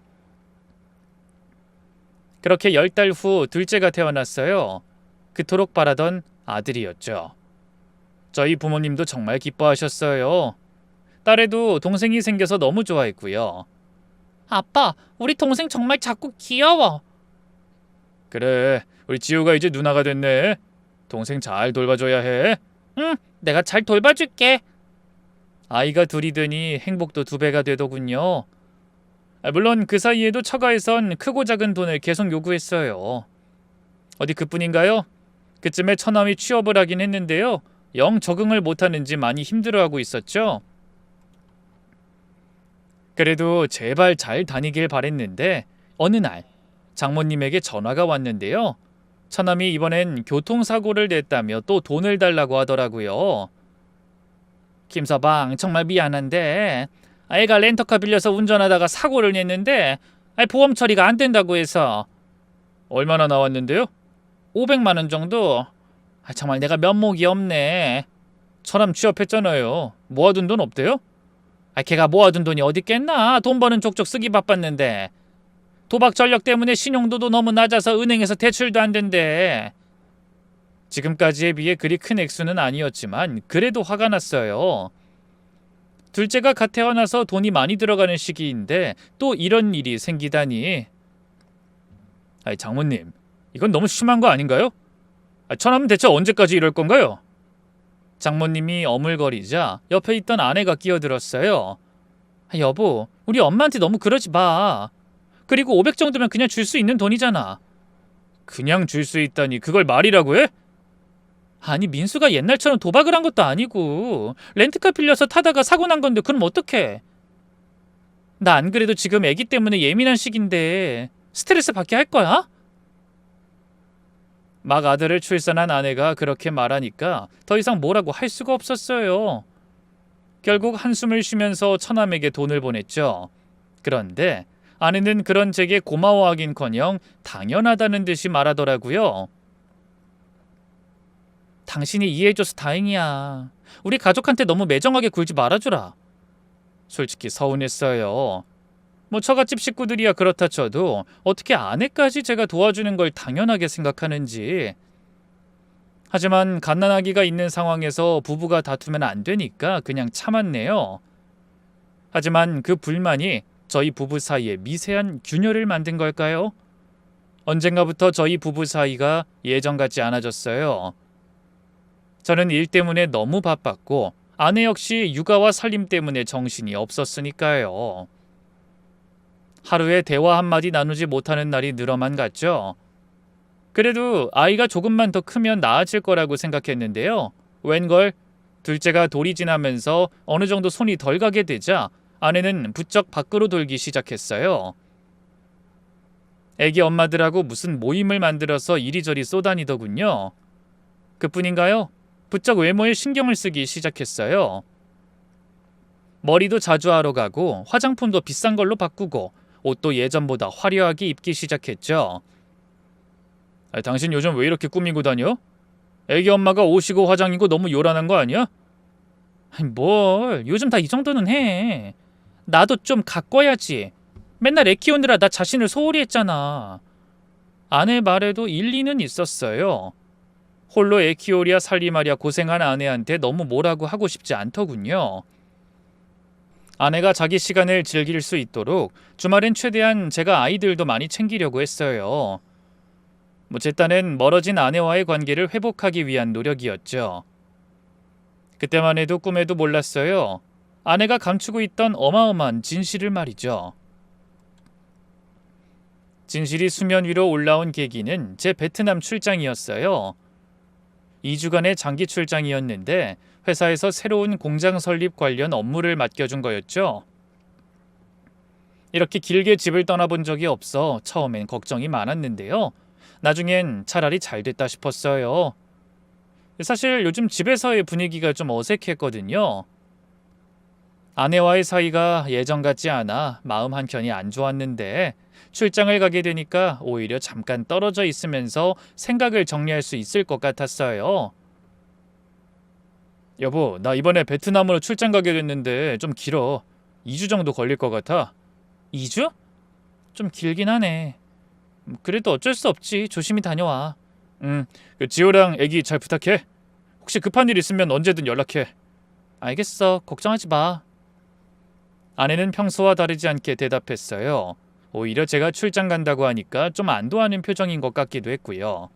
그렇게 10달 후 둘째가 태어났어요. 그토록 바라던 아들이었죠. 저희 부모님도 정말 기뻐하셨어요. 딸애도 동생이 생겨서 너무 좋아했고요. 아빠, 우리 동생 정말 작고 귀여워. 그래, 우리 지우가 이제 누나가 됐네. 동생 잘 돌봐줘야 해. 응, 내가 잘 돌봐줄게. 아이가 둘이 되니 행복도 2배가 되더군요. 물론 그 사이에도 처가에선 크고 작은 돈을 계속 요구했어요. 어디 그뿐인가요? 그쯤에 처남이 취업을 하긴 했는데요. 영 적응을 못하는지 많이 힘들어하고 있었죠. 그래도 제발 잘 다니길 바랬는데 어느 날 장모님에게 전화가 왔는데요. 처남이 이번엔 교통사고를 냈다며 또 돈을 달라고 하더라고요. 김서방, 정말 미안한데 애가 렌터카 빌려서 운전하다가 사고를 냈는데 보험 처리가 안 된다고 해서. 얼마나 나왔는데요? 500만 원 정도. 정말 내가 면목이 없네. 처남 취업했잖아요. 모아둔 돈 없대요? 걔가 모아둔 돈이 어디 있겠나. 돈 버는 족족 쓰기 바빴는데. 도박 전력 때문에 신용도도 너무 낮아서 은행에서 대출도 안 된대. 지금까지에 비해 그리 큰 액수는 아니었지만 그래도 화가 났어요. 둘째가 갓 태어나서 돈이 많이 들어가는 시기인데 또 이런 일이 생기다니. 장모님, 이건 너무 심한 거 아닌가요? 처남은 대체 언제까지 이럴 건가요? 장모님이 어물거리자 옆에 있던 아내가 끼어들었어요. 여보, 우리 엄마한테 너무 그러지 마. 그리고 500 정도면 그냥 줄 수 있는 돈이잖아. 그냥 줄 수 있다니 그걸 말이라고 해? 아니, 민수가 옛날처럼 도박을 한 것도 아니고 렌트카 빌려서 타다가 사고 난 건데 그럼 어떡해. 나 안 그래도 지금 애기 때문에 예민한 시기인데 스트레스 받게 할 거야? 막 아들을 출산한 아내가 그렇게 말하니까 더 이상 뭐라고 할 수가 없었어요. 결국 한숨을 쉬면서 처남에게 돈을 보냈죠. 그런데 아내는 그런 제게 고마워하긴커녕 당연하다는 듯이 말하더라고요. 당신이 이해해줘서 다행이야. 우리 가족한테 너무 매정하게 굴지 말아주라. 솔직히 서운했어요. 처갓집 식구들이야 그렇다 쳐도 어떻게 아내까지 제가 도와주는 걸 당연하게 생각하는지. 하지만 갓난아기가 있는 상황에서 부부가 다투면 안 되니까 그냥 참았네요. 하지만 그 불만이 저희 부부 사이에 미세한 균열을 만든 걸까요? 언젠가부터 저희 부부 사이가 예전 같지 않아졌어요. 저는 일 때문에 너무 바빴고 아내 역시 육아와 살림 때문에 정신이 없었으니까요. 하루에 대화 한마디 나누지 못하는 날이 늘어만 갔죠. 그래도 아이가 조금만 더 크면 나아질 거라고 생각했는데요. 웬걸 둘째가 돌이 지나면서 어느 정도 손이 덜 가게 되자 아내는 부쩍 밖으로 돌기 시작했어요. 애기 엄마들하고 무슨 모임을 만들어서 이리저리 쏘다니더군요. 그뿐인가요? 부쩍 외모에 신경을 쓰기 시작했어요. 머리도 자주 하러 가고 화장품도 비싼 걸로 바꾸고 옷도 예전보다 화려하게 입기 시작했죠. 당신 요즘 왜 이렇게 꾸미고 다녀? 애기 엄마가 옷이고 화장이고 너무 요란한 거 아니야? 아니, 뭘 요즘 다 이 정도는 해. 나도 좀 가꿔야지. 맨날 애 키우느라 나 자신을 소홀히 했잖아. 아내 말에도 일리는 있었어요. 홀로 애 키우랴 살림하랴 고생한 아내한테 너무 뭐라고 하고 싶지 않더군요. 아내가 자기 시간을 즐길 수 있도록 주말엔 최대한 제가 아이들도 많이 챙기려고 했어요. 제 딴엔 멀어진 아내와의 관계를 회복하기 위한 노력이었죠. 그때만 해도 꿈에도 몰랐어요. 아내가 감추고 있던 어마어마한 진실을 말이죠. 진실이 수면 위로 올라온 계기는 제 베트남 출장이었어요. 2주간의 장기 출장이었는데 회사에서 새로운 공장 설립 관련 업무를 맡겨준 거였죠. 이렇게 길게 집을 떠나본 적이 없어 처음엔 걱정이 많았는데요. 나중엔 차라리 잘 됐다 싶었어요. 사실 요즘 집에서의 분위기가 좀 어색했거든요. 아내와의 사이가 예전 같지 않아 마음 한켠이 안 좋았는데 출장을 가게 되니까 오히려 잠깐 떨어져 있으면서 생각을 정리할 수 있을 것 같았어요. 여보, 나 이번에 베트남으로 출장 가게 됐는데 좀 길어. 2주 정도 걸릴 것 같아. 2주? 좀 길긴 하네. 그래도 어쩔 수 없지. 조심히 다녀와. 그 지호랑 애기 잘 부탁해. 혹시 급한 일 있으면 언제든 연락해. 알겠어. 걱정하지 마. 아내는 평소와 다르지 않게 대답했어요. 오히려 제가 출장 간다고 하니까 좀 안도하는 표정인 것 같기도 했고요.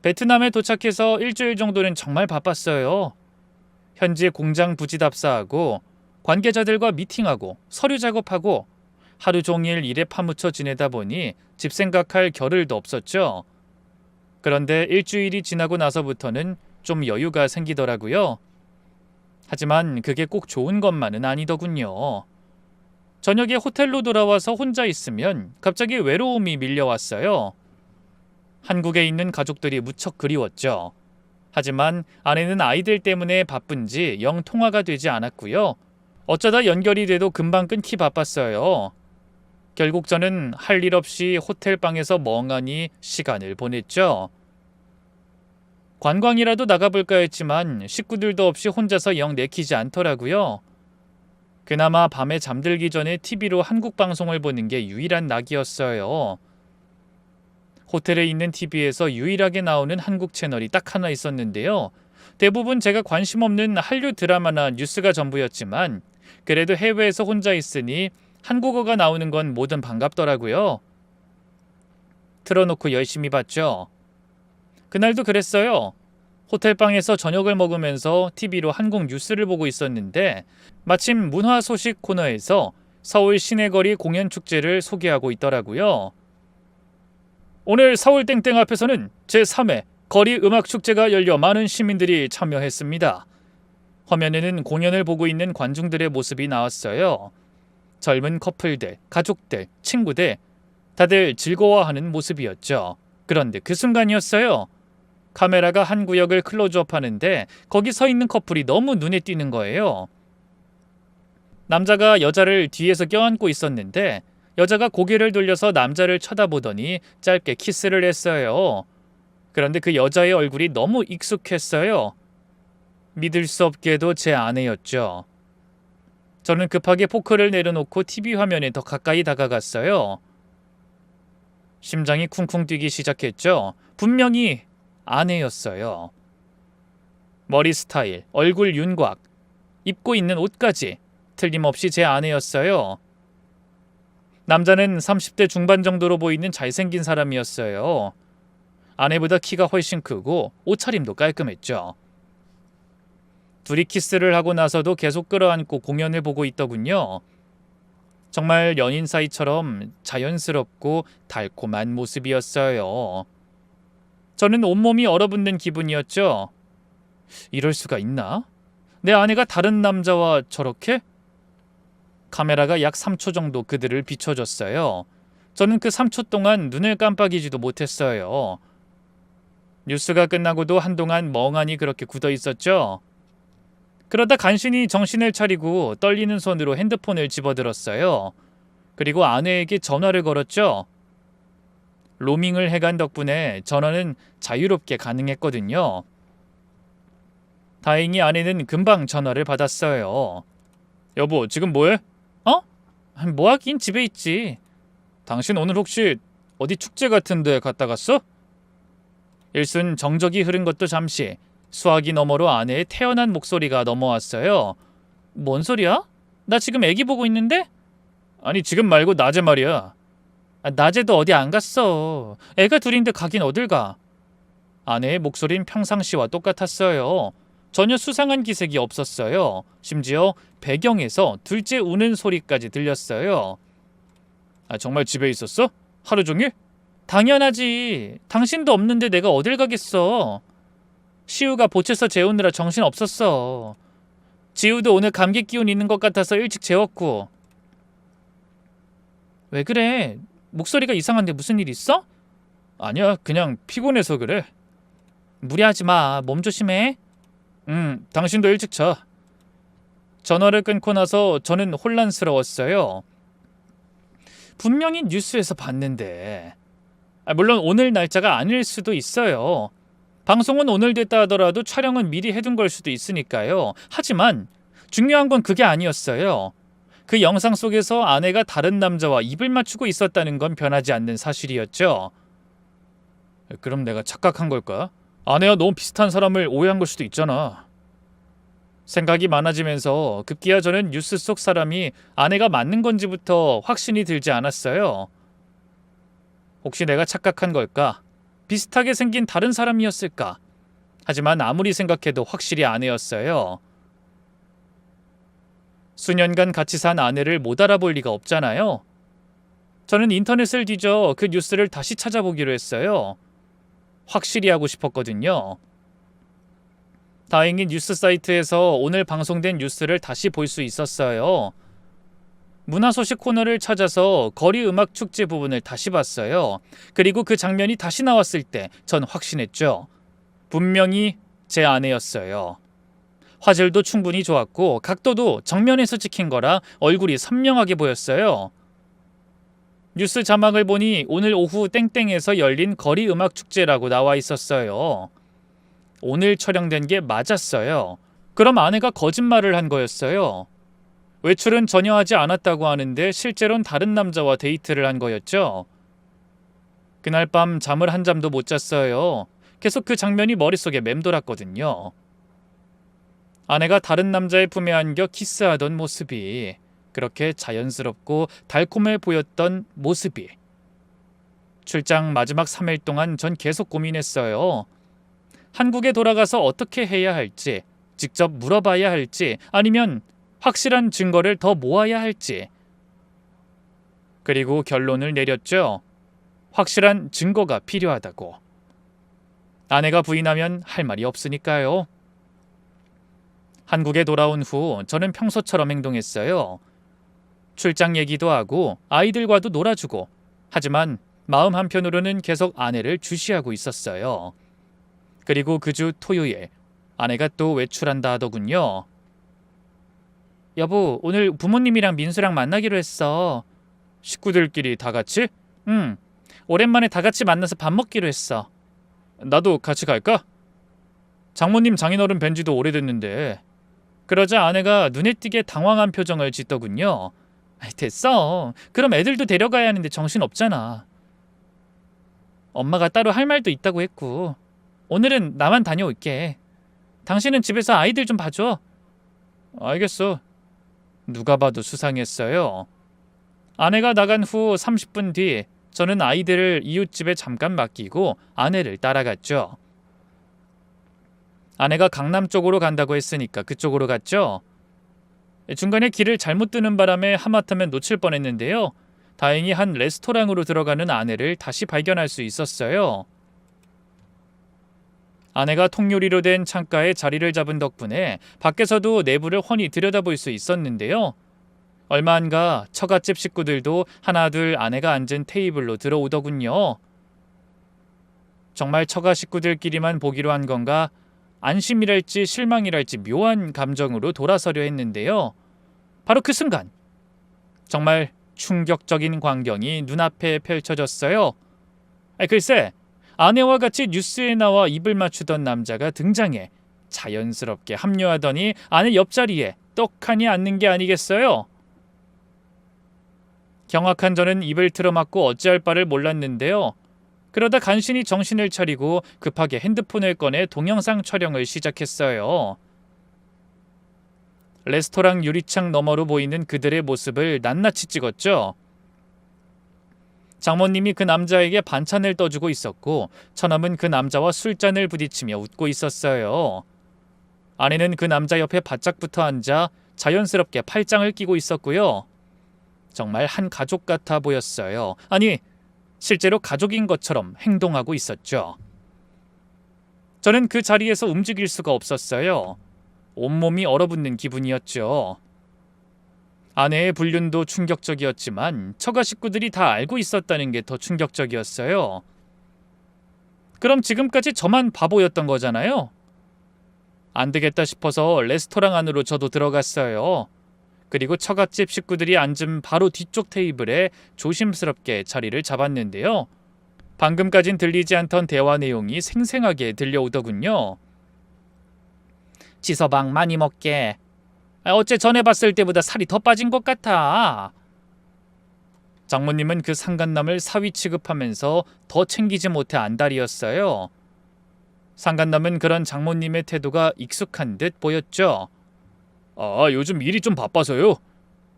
베트남에 도착해서 일주일 정도는 정말 바빴어요. 현지 공장 부지 답사하고 관계자들과 미팅하고 서류 작업하고 하루 종일 일에 파묻혀 지내다 보니 집 생각할 겨를도 없었죠. 그런데 일주일이 지나고 나서부터는 좀 여유가 생기더라고요. 하지만 그게 꼭 좋은 것만은 아니더군요. 저녁에 호텔로 돌아와서 혼자 있으면 갑자기 외로움이 밀려왔어요. 한국에 있는 가족들이 무척 그리웠죠. 하지만 아내는 아이들 때문에 바쁜지 영 통화가 되지 않았고요. 어쩌다 연결이 돼도 금방 끊기 바빴어요. 결국 저는 할 일 없이 호텔방에서 멍하니 시간을 보냈죠. 관광이라도 나가볼까 했지만 식구들도 없이 혼자서 영 내키지 않더라고요. 그나마 밤에 잠들기 전에 TV로 한국 방송을 보는 게 유일한 낙이었어요. 호텔에 있는 TV에서 유일하게 나오는 한국 채널이 딱 하나 있었는데요. 대부분 제가 관심 없는 한류 드라마나 뉴스가 전부였지만 그래도 해외에서 혼자 있으니 한국어가 나오는 건 뭐든 반갑더라고요. 틀어놓고 열심히 봤죠. 그날도 그랬어요. 호텔방에서 저녁을 먹으면서 TV로 한국 뉴스를 보고 있었는데 마침 문화 소식 코너에서 서울 시내거리 공연축제를 소개하고 있더라고요. 오늘 서울 땡땡 앞에서는 제3회 거리 음악축제가 열려 많은 시민들이 참여했습니다. 화면에는 공연을 보고 있는 관중들의 모습이 나왔어요. 젊은 커플들, 가족들, 친구들 다들 즐거워하는 모습이었죠. 그런데 그 순간이었어요. 카메라가 한 구역을 클로즈업 하는데 거기 서 있는 커플이 너무 눈에 띄는 거예요. 남자가 여자를 뒤에서 껴안고 있었는데 여자가 고개를 돌려서 남자를 쳐다보더니 짧게 키스를 했어요. 그런데 그 여자의 얼굴이 너무 익숙했어요. 믿을 수 없게도 제 아내였죠. 저는 급하게 포크를 내려놓고 TV 화면에 더 가까이 다가갔어요. 심장이 쿵쿵 뛰기 시작했죠. 분명히 아내였어요. 머리 스타일, 얼굴 윤곽, 입고 있는 옷까지 틀림없이 제 아내였어요. 남자는 30대 중반 정도로 보이는 잘생긴 사람이었어요. 아내보다 키가 훨씬 크고 옷차림도 깔끔했죠. 둘이 키스를 하고 나서도 계속 끌어안고 공연을 보고 있더군요. 정말 연인 사이처럼 자연스럽고 달콤한 모습이었어요. 저는 온몸이 얼어붙는 기분이었죠. 이럴 수가 있나? 내 아내가 다른 남자와 저렇게? 카메라가 약 3초 정도 그들을 비춰줬어요. 저는 그 3초 동안 눈을 깜빡이지도 못했어요. 뉴스가 끝나고도 한동안 멍하니 그렇게 굳어 있었죠. 그러다 간신히 정신을 차리고 떨리는 손으로 핸드폰을 집어들었어요. 그리고 아내에게 전화를 걸었죠. 로밍을 해간 덕분에 전화는 자유롭게 가능했거든요. 다행히 아내는 금방 전화를 받았어요. 여보, 지금 뭐해? 어? 뭐 하긴 집에 있지. 당신 오늘 혹시 어디 축제 같은 데 갔다 갔어? 일순 정적이 흐른 것도 잠시, 수화기 너머로 아내의 태연한 목소리가 넘어왔어요. 뭔 소리야? 나 지금 애기 보고 있는데? 아니, 지금 말고 낮에 말이야. 낮에도 어디 안 갔어. 애가 둘인데 가긴 어딜 가. 아내의 목소린 평상시와 똑같았어요. 전혀 수상한 기색이 없었어요. 심지어 배경에서 둘째 우는 소리까지 들렸어요. 정말 집에 있었어? 하루 종일? 당연하지. 당신도 없는데 내가 어딜 가겠어. 시우가 보채서 재우느라 정신 없었어. 지우도 오늘 감기 기운 있는 것 같아서 일찍 재웠고. 왜 그래? 목소리가 이상한데 무슨 일 있어? 아니야, 그냥 피곤해서 그래. 무리하지 마. 몸 조심해. 당신도 일찍 자. 전화를 끊고 나서 저는 혼란스러웠어요. 분명히 뉴스에서 봤는데. 물론 오늘 날짜가 아닐 수도 있어요. 방송은 오늘 됐다 하더라도 촬영은 미리 해둔 걸 수도 있으니까요. 하지만 중요한 건 그게 아니었어요. 그 영상 속에서 아내가 다른 남자와 입을 맞추고 있었다는 건 변하지 않는 사실이었죠. 그럼 내가 착각한 걸까? 아내와 너무 비슷한 사람을 오해한 걸 수도 있잖아. 생각이 많아지면서 급기야 저는 뉴스 속 사람이 아내가 맞는 건지부터 확신이 들지 않았어요. 혹시 내가 착각한 걸까? 비슷하게 생긴 다른 사람이었을까? 하지만 아무리 생각해도 확실히 아내였어요. 수년간 같이 산 아내를 못 알아볼 리가 없잖아요. 저는 인터넷을 뒤져 그 뉴스를 다시 찾아보기로 했어요. 확실히 하고 싶었거든요. 다행히 뉴스 사이트에서 오늘 방송된 뉴스를 다시 볼 수 있었어요. 문화소식 코너를 찾아서 거리 음악 축제 부분을 다시 봤어요. 그리고 그 장면이 다시 나왔을 때 전 확신했죠. 분명히 제 아내였어요. 화질도 충분히 좋았고 각도도 정면에서 찍힌 거라 얼굴이 선명하게 보였어요. 뉴스 자막을 보니 오늘 오후 땡땡에서 열린 거리 음악 축제라고 나와 있었어요. 오늘 촬영된 게 맞았어요. 그럼 아내가 거짓말을 한 거였어요. 외출은 전혀 하지 않았다고 하는데 실제로는 다른 남자와 데이트를 한 거였죠. 그날 밤 잠을 한 잠도 못 잤어요. 계속 그 장면이 머릿속에 맴돌았거든요. 아내가 다른 남자의 품에 안겨 키스하던 모습이, 그렇게 자연스럽고 달콤해 보였던 모습이. 출장 마지막 3일 동안 전 계속 고민했어요. 한국에 돌아가서 어떻게 해야 할지, 직접 물어봐야 할지, 아니면 확실한 증거를 더 모아야 할지. 그리고 결론을 내렸죠. 확실한 증거가 필요하다고. 아내가 부인하면 할 말이 없으니까요. 한국에 돌아온 후 저는 평소처럼 행동했어요. 출장 얘기도 하고 아이들과도 놀아주고, 하지만 마음 한편으로는 계속 아내를 주시하고 있었어요. 그리고 그 주 토요일, 아내가 또 외출한다 하더군요. 여보, 오늘 부모님이랑 민수랑 만나기로 했어. 식구들끼리 다 같이? 응. 오랜만에 다 같이 만나서 밥 먹기로 했어. 나도 같이 갈까? 장모님 장인어른 뵌 지도 오래됐는데. 그러자 아내가 눈에 띄게 당황한 표정을 짓더군요. 됐어. 그럼 애들도 데려가야 하는데 정신 없잖아. 엄마가 따로 할 말도 있다고 했고. 오늘은 나만 다녀올게. 당신은 집에서 아이들 좀 봐줘. 알겠어. 누가 봐도 수상했어요. 아내가 나간 후 30분 뒤 저는 아이들을 이웃집에 잠깐 맡기고 아내를 따라갔죠. 아내가 강남 쪽으로 간다고 했으니까 그쪽으로 갔죠. 중간에 길을 잘못 뜨는 바람에 하마터면 놓칠 뻔했는데요. 다행히 한 레스토랑으로 들어가는 아내를 다시 발견할 수 있었어요. 아내가 통유리로 된 창가에 자리를 잡은 덕분에 밖에서도 내부를 훤히 들여다볼 수 있었는데요. 얼마 안 가 처갓집 식구들도 하나둘 아내가 앉은 테이블로 들어오더군요. 정말 처가 식구들끼리만 보기로 한 건가 안심이랄지 실망이랄지 묘한 감정으로 돌아서려 했는데요. 바로 그 순간 정말 충격적인 광경이 눈앞에 펼쳐졌어요. 글쎄, 아내와 같이 뉴스에 나와 입을 맞추던 남자가 등장해 자연스럽게 합류하더니 아내 옆자리에 떡하니 앉는 게 아니겠어요? 경악한 저는 입을 틀어막고 어찌할 바를 몰랐는데요. 그러다 간신히 정신을 차리고 급하게 핸드폰을 꺼내 동영상 촬영을 시작했어요. 레스토랑 유리창 너머로 보이는 그들의 모습을 낱낱이 찍었죠. 장모님이 그 남자에게 반찬을 떠주고 있었고 처남은 그 남자와 술잔을 부딪히며 웃고 있었어요. 아내는 그 남자 옆에 바짝 붙어 앉아 자연스럽게 팔짱을 끼고 있었고요. 정말 한 가족 같아 보였어요. 아니, 실제로 가족인 것처럼 행동하고 있었죠. 저는 그 자리에서 움직일 수가 없었어요. 온몸이 얼어붙는 기분이었죠. 아내의 불륜도 충격적이었지만 처가 식구들이 다 알고 있었다는 게 더 충격적이었어요. 그럼 지금까지 저만 바보였던 거잖아요. 안 되겠다 싶어서 레스토랑 안으로 저도 들어갔어요. 그리고 처갓집 식구들이 앉은 바로 뒤쪽 테이블에 조심스럽게 자리를 잡았는데요. 방금까진 들리지 않던 대화 내용이 생생하게 들려오더군요. 지서방 많이 먹게. 어째 전에 봤을 때보다 살이 더 빠진 것 같아. 장모님은 그 상간남을 사위 취급하면서 더 챙기지 못해 안달이었어요. 상간남은 그런 장모님의 태도가 익숙한 듯 보였죠. 요즘 일이 좀 바빠서요.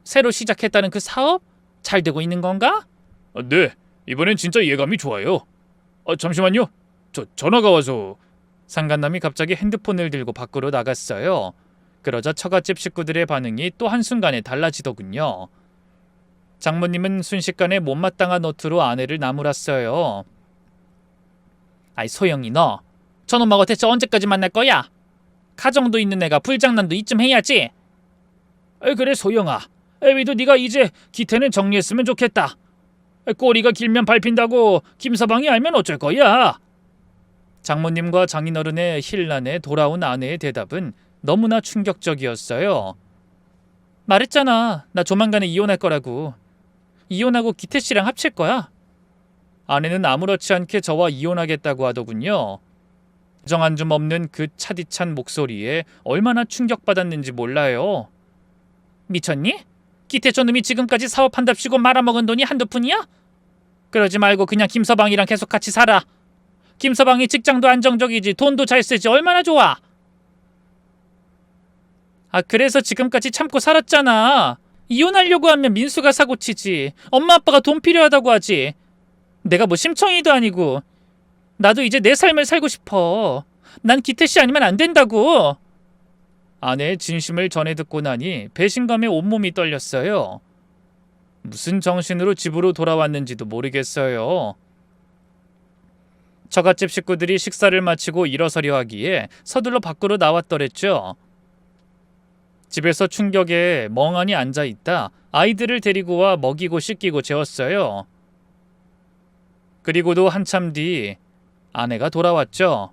새로 시작했다는 그 사업? 잘 되고 있는 건가? 네, 이번엔 진짜 예감이 좋아요. 잠시만요. 저 전화가 와서. 상간남이 갑자기 핸드폰을 들고 밖으로 나갔어요. 그러자 처갓집 식구들의 반응이 또 한순간에 달라지더군요. 장모님은 순식간에 못마땅한 노트로 아내를 나무랐어요. 아이 소영이 너 저놈하고 대체 언제까지 만날 거야? 가정도 있는 애가 불장난도 이쯤 해야지. 그래 소영아, 애위도 네가 이제 기태는 정리했으면 좋겠다. 꼬리가 길면 밟힌다고 김서방이 알면 어쩔 거야. 장모님과 장인어른의 힐난에 돌아온 아내의 대답은 너무나 충격적이었어요. 말했잖아, 나 조만간에 이혼할 거라고. 이혼하고 기태씨랑 합칠 거야. 아내는 아무렇지 않게 저와 이혼하겠다고 하더군요. 정한 줌 없는 그 차디찬 목소리에 얼마나 충격받았는지 몰라요. 미쳤니? 기태 저놈이 지금까지 사업한답시고 말아먹은 돈이 한두 푼이야? 그러지 말고 그냥 김서방이랑 계속 같이 살아. 김서방이 직장도 안정적이지 돈도 잘 쓰지 얼마나 좋아. 그래서 지금까지 참고 살았잖아. 이혼하려고 하면 민수가 사고치지. 엄마 아빠가 돈 필요하다고 하지. 내가 뭐 심청이도 아니고. 나도 이제 내 삶을 살고 싶어. 난 기태씨 아니면 안 된다고. 아내의 진심을 전해 듣고 나니 배신감에 온몸이 떨렸어요. 무슨 정신으로 집으로 돌아왔는지도 모르겠어요. 처갓집 식구들이 식사를 마치고 일어서려 하기에 서둘러 밖으로 나왔더랬죠. 집에서 충격에 멍하니 앉아있다 아이들을 데리고 와 먹이고 씻기고 재웠어요. 그리고도 한참 뒤 아내가 돌아왔죠.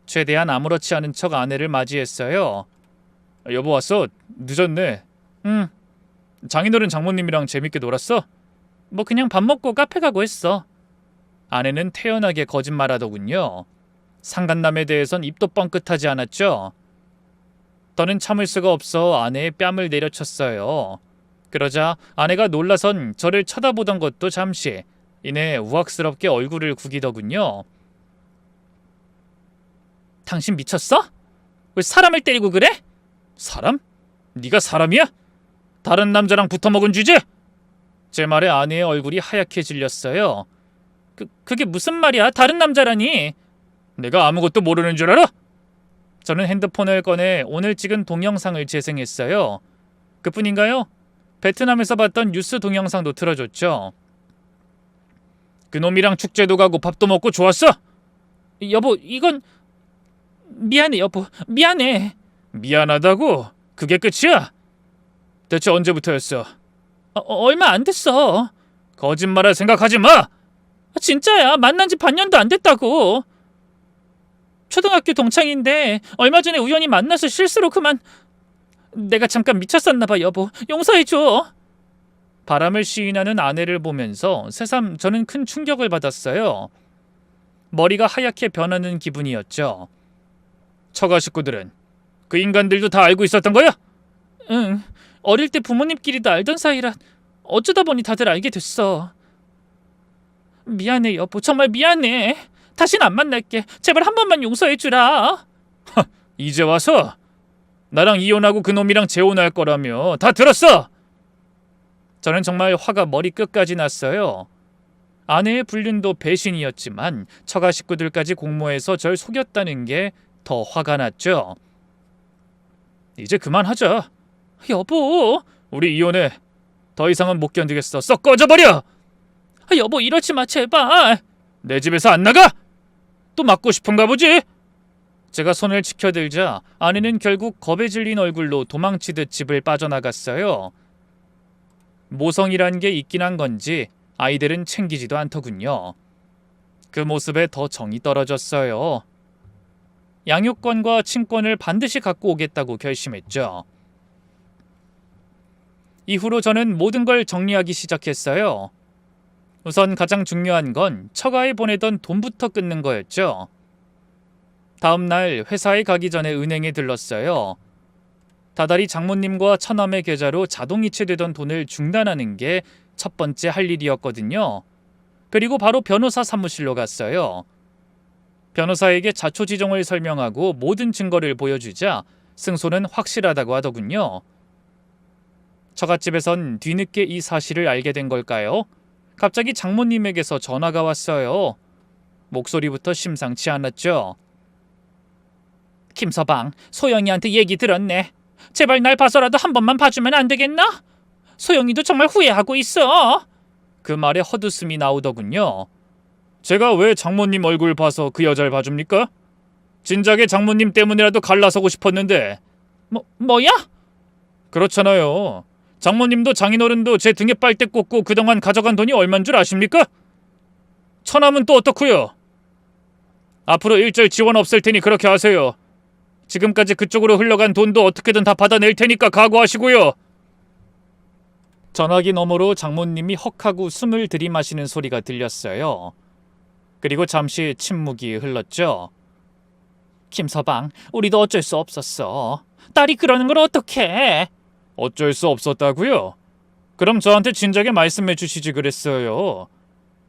최대한 아무렇지 않은 척 아내를 맞이했어요. 여보 왔어? 늦었네. 응. 장인어른 장모님이랑 재밌게 놀았어? 뭐 그냥 밥 먹고 카페 가고 했어. 아내는 태연하게 거짓말하더군요. 상간남에 대해선 입도 뻥끗하지 않았죠. 저는 참을 수가 없어 아내의 뺨을 내려쳤어요. 그러자 아내가 놀라선 저를 쳐다보던 것도 잠시 이내 우악스럽게 얼굴을 구기더군요. 당신 미쳤어? 왜 사람을 때리고 그래? 사람? 네가 사람이야? 다른 남자랑 붙어먹은 주제? 제 말에 아내의 얼굴이 하얗게 질렸어요. 그게 무슨 말이야? 다른 남자라니. 내가 아무것도 모르는 줄 알아? 저는 핸드폰을 꺼내 오늘 찍은 동영상을 재생했어요. 그뿐인가요? 베트남에서 봤던 뉴스 동영상도 틀어줬죠. 그놈이랑 축제도 가고 밥도 먹고 좋았어? 여보, 이건... 미안해 여보, 미안해. 미안하다고? 그게 끝이야? 대체 언제부터였어? 얼마 안 됐어. 거짓말할 생각하지 마! 진짜야. 만난 지 반년도 안 됐다고. 초등학교 동창인데 얼마 전에 우연히 만나서 실수로 그만... 내가 잠깐 미쳤었나 봐, 여보. 용서해줘. 바람을 시인하는 아내를 보면서 새삼 저는 큰 충격을 받았어요. 머리가 하얗게 변하는 기분이었죠. 처가 식구들은 그 인간들도 다 알고 있었던 거야? 응. 어릴 때 부모님끼리도 알던 사이라 어쩌다 보니 다들 알게 됐어. 미안해, 여보. 정말 미안해. 다신 안 만날게. 제발 한 번만 용서해주라. 이제 와서? 나랑 이혼하고 그놈이랑 재혼할 거라며. 다 들었어! 저는 정말 화가 머리끝까지 났어요. 아내의 불륜도 배신이었지만 처가 식구들까지 공모해서 절 속였다는 게 더 화가 났죠. 이제 그만하자. 여보. 우리 이혼해. 더 이상은 못 견디겠어. 썩 꺼져버려! 여보, 이러지 마, 제발. 내 집에서 안 나가? 또 맞고 싶은가 보지? 제가 손을 치켜들자 아내는 결국 겁에 질린 얼굴로 도망치듯 집을 빠져나갔어요. 모성이란 게 있긴 한 건지 아이들은 챙기지도 않더군요. 그 모습에 더 정이 떨어졌어요. 양육권과 친권을 반드시 갖고 오겠다고 결심했죠. 이후로 저는 모든 걸 정리하기 시작했어요. 우선 가장 중요한 건 처가에 보내던 돈부터 끊는 거였죠. 다음 날 회사에 가기 전에 은행에 들렀어요. 다달이 장모님과 처남의 계좌로 자동이체되던 돈을 중단하는 게 첫 번째 할 일이었거든요. 그리고 바로 변호사 사무실로 갔어요. 변호사에게 자초지종을 설명하고 모든 증거를 보여주자 승소는 확실하다고 하더군요. 처갓집에선 뒤늦게 이 사실을 알게 된 걸까요? 갑자기 장모님에게서 전화가 왔어요. 목소리부터 심상치 않았죠. 김서방, 소영이한테 얘기 들었네. 제발 날 봐서라도 한 번만 봐주면 안 되겠나? 소영이도 정말 후회하고 있어. 그 말에 헛웃음이 나오더군요. 제가 왜 장모님 얼굴 봐서 그 여자를 봐줍니까? 진작에 장모님 때문이라도 갈라서고 싶었는데. 뭐야? 그렇잖아요. 장모님도 장인어른도 제 등에 빨대 꽂고 그동안 가져간 돈이 얼만 줄 아십니까? 처남은 또 어떻고요? 앞으로 일절 지원 없을 테니 그렇게 하세요. 지금까지 그쪽으로 흘러간 돈도 어떻게든 다 받아낼 테니까 각오하시고요. 전화기 너머로 장모님이 헉하고 숨을 들이마시는 소리가 들렸어요. 그리고 잠시 침묵이 흘렀죠. 김서방, 우리도 어쩔 수 없었어. 딸이 그러는 걸 어떡해? 어쩔 수 없었다고요? 그럼 저한테 진작에 말씀해 주시지 그랬어요.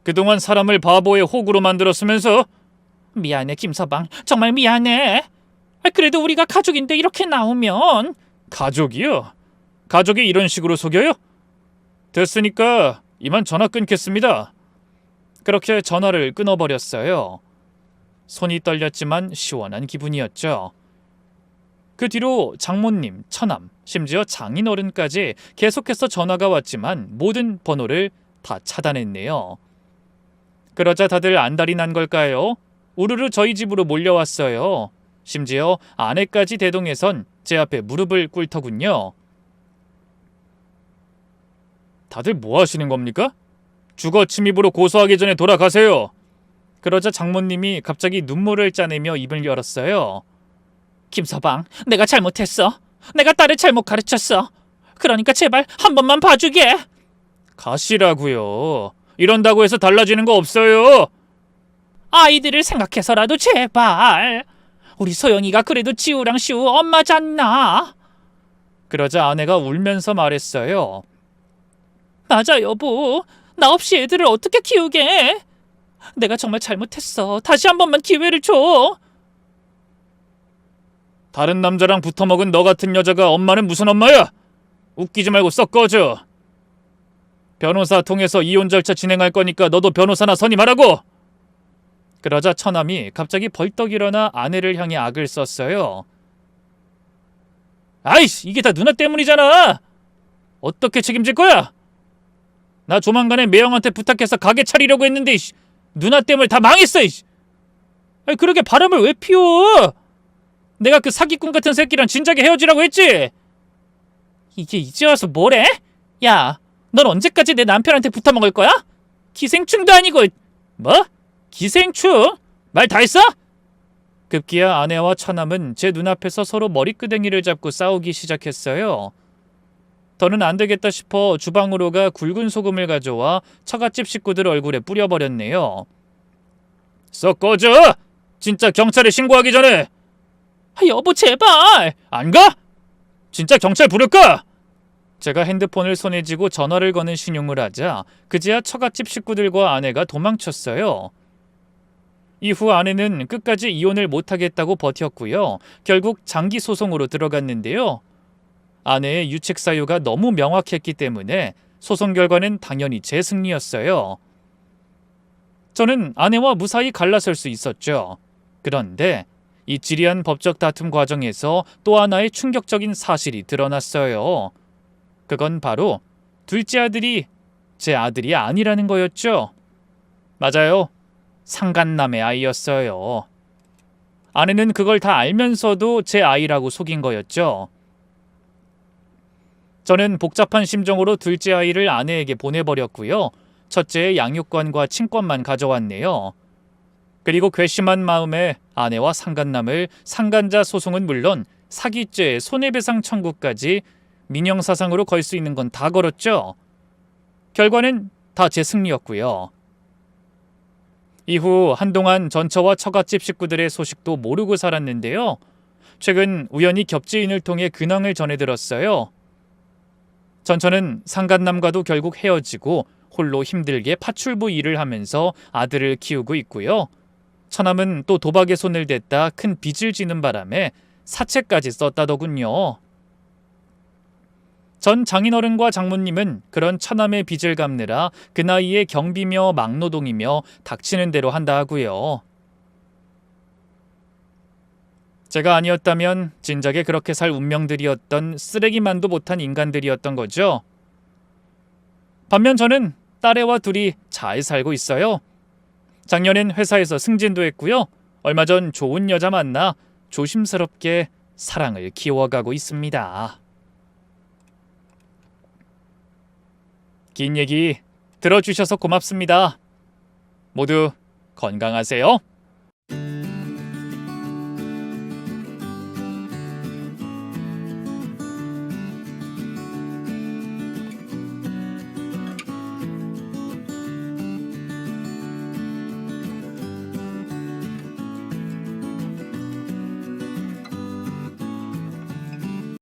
그동안 사람을 바보의 호구로 만들었으면서. 미안해, 김서방. 정말 미안해. 그래도 우리가 가족인데 이렇게 나오면. 가족이요? 가족이 이런 식으로 속여요? 됐으니까 이만 전화 끊겠습니다. 그렇게 전화를 끊어버렸어요. 손이 떨렸지만 시원한 기분이었죠. 그 뒤로 장모님, 처남, 심지어 장인어른까지 계속해서 전화가 왔지만 모든 번호를 다 차단했네요. 그러자 다들 안달이 난 걸까요? 우르르 저희 집으로 몰려왔어요. 심지어 아내까지 대동해선 제 앞에 무릎을 꿇더군요. 다들 뭐 하시는 겁니까? 주거 침입으로 고소하기 전에 돌아가세요. 그러자 장모님이 갑자기 눈물을 짜내며 입을 열었어요. 김서방, 내가 잘못했어. 내가 딸을 잘못 가르쳤어. 그러니까 제발 한 번만 봐주게. 가시라고요. 이런다고 해서 달라지는 거 없어요. 아이들을 생각해서라도 제발. 우리 소영이가 그래도 지우랑 시우 엄마잖나. 그러자 아내가 울면서 말했어요. 맞아, 여보. 나 없이 애들을 어떻게 키우게? 내가 정말 잘못했어. 다시 한 번만 기회를 줘. 다른 남자랑 붙어먹은 너 같은 여자가 엄마는 무슨 엄마야? 웃기지 말고 썩 꺼져. 변호사 통해서 이혼 절차 진행할 거니까 너도 변호사나 선임하라고. 그러자 처남이 갑자기 벌떡 일어나 아내를 향해 악을 썼어요. 아이씨, 이게 다 누나 때문이잖아. 어떻게 책임질 거야? 나 조만간에 매형한테 부탁해서 가게 차리려고 했는데 누나 때문에 다 망했어. 아니, 그렇게 바람을 왜 피워? 내가 그 사기꾼 같은 새끼랑 진작에 헤어지라고 했지. 이게 이제 와서 뭐래? 야, 넌 언제까지 내 남편한테 붙어먹을 거야? 기생충도 아니고. 뭐? 기생충? 말 다 했어? 급기야 아내와 처남은 제 눈앞에서 서로 머리끄댕이를 잡고 싸우기 시작했어요. 더는 안 되겠다 싶어 주방으로 가 굵은 소금을 가져와 처갓집 식구들 얼굴에 뿌려버렸네요. 썩 꺼져! 진짜 경찰에 신고하기 전에! 여보 제발! 안 가? 진짜 경찰 부를까? 제가 핸드폰을 손에 쥐고 전화를 거는 신용을 하자 그제야 처갓집 식구들과 아내가 도망쳤어요. 이후 아내는 끝까지 이혼을 못하겠다고 버텼고요. 결국 장기 소송으로 들어갔는데요. 아내의 유책 사유가 너무 명확했기 때문에 소송 결과는 당연히 제 승리였어요. 저는 아내와 무사히 갈라설 수 있었죠. 그런데 이 지리한 법적 다툼 과정에서 또 하나의 충격적인 사실이 드러났어요. 그건 바로 둘째 아들이 제 아들이 아니라는 거였죠. 맞아요. 상간남의 아이였어요. 아내는 그걸 다 알면서도 제 아이라고 속인 거였죠. 저는 복잡한 심정으로 둘째 아이를 아내에게 보내버렸고요. 첫째의 양육권과 친권만 가져왔네요. 그리고 괘씸한 마음에 아내와 상간남을 상간자 소송은 물론 사기죄, 손해배상 청구까지 민형사상으로 걸 수 있는 건 다 걸었죠. 결과는 다 제 승리였고요. 이후 한동안 전처와 처갓집 식구들의 소식도 모르고 살았는데요. 최근 우연히 겹지인을 통해 근황을 전해 들었어요. 전처는 상간남과도 결국 헤어지고 홀로 힘들게 파출부 일을 하면서 아들을 키우고 있고요. 처남은 또 도박에 손을 댔다 큰 빚을 지는 바람에 사채까지 썼다더군요. 전 장인어른과 장모님은 그런 처남의 빚을 갚느라 그 나이에 경비며 막노동이며 닥치는 대로 한다 하고요. 제가 아니었다면 진작에 그렇게 살 운명들이었던 쓰레기만도 못한 인간들이었던 거죠. 반면 저는 딸애와 둘이 잘 살고 있어요. 작년엔 회사에서 승진도 했고요. 얼마 전 좋은 여자 만나 조심스럽게 사랑을 키워가고 있습니다. 긴 얘기 들어주셔서 고맙습니다. 모두 건강하세요.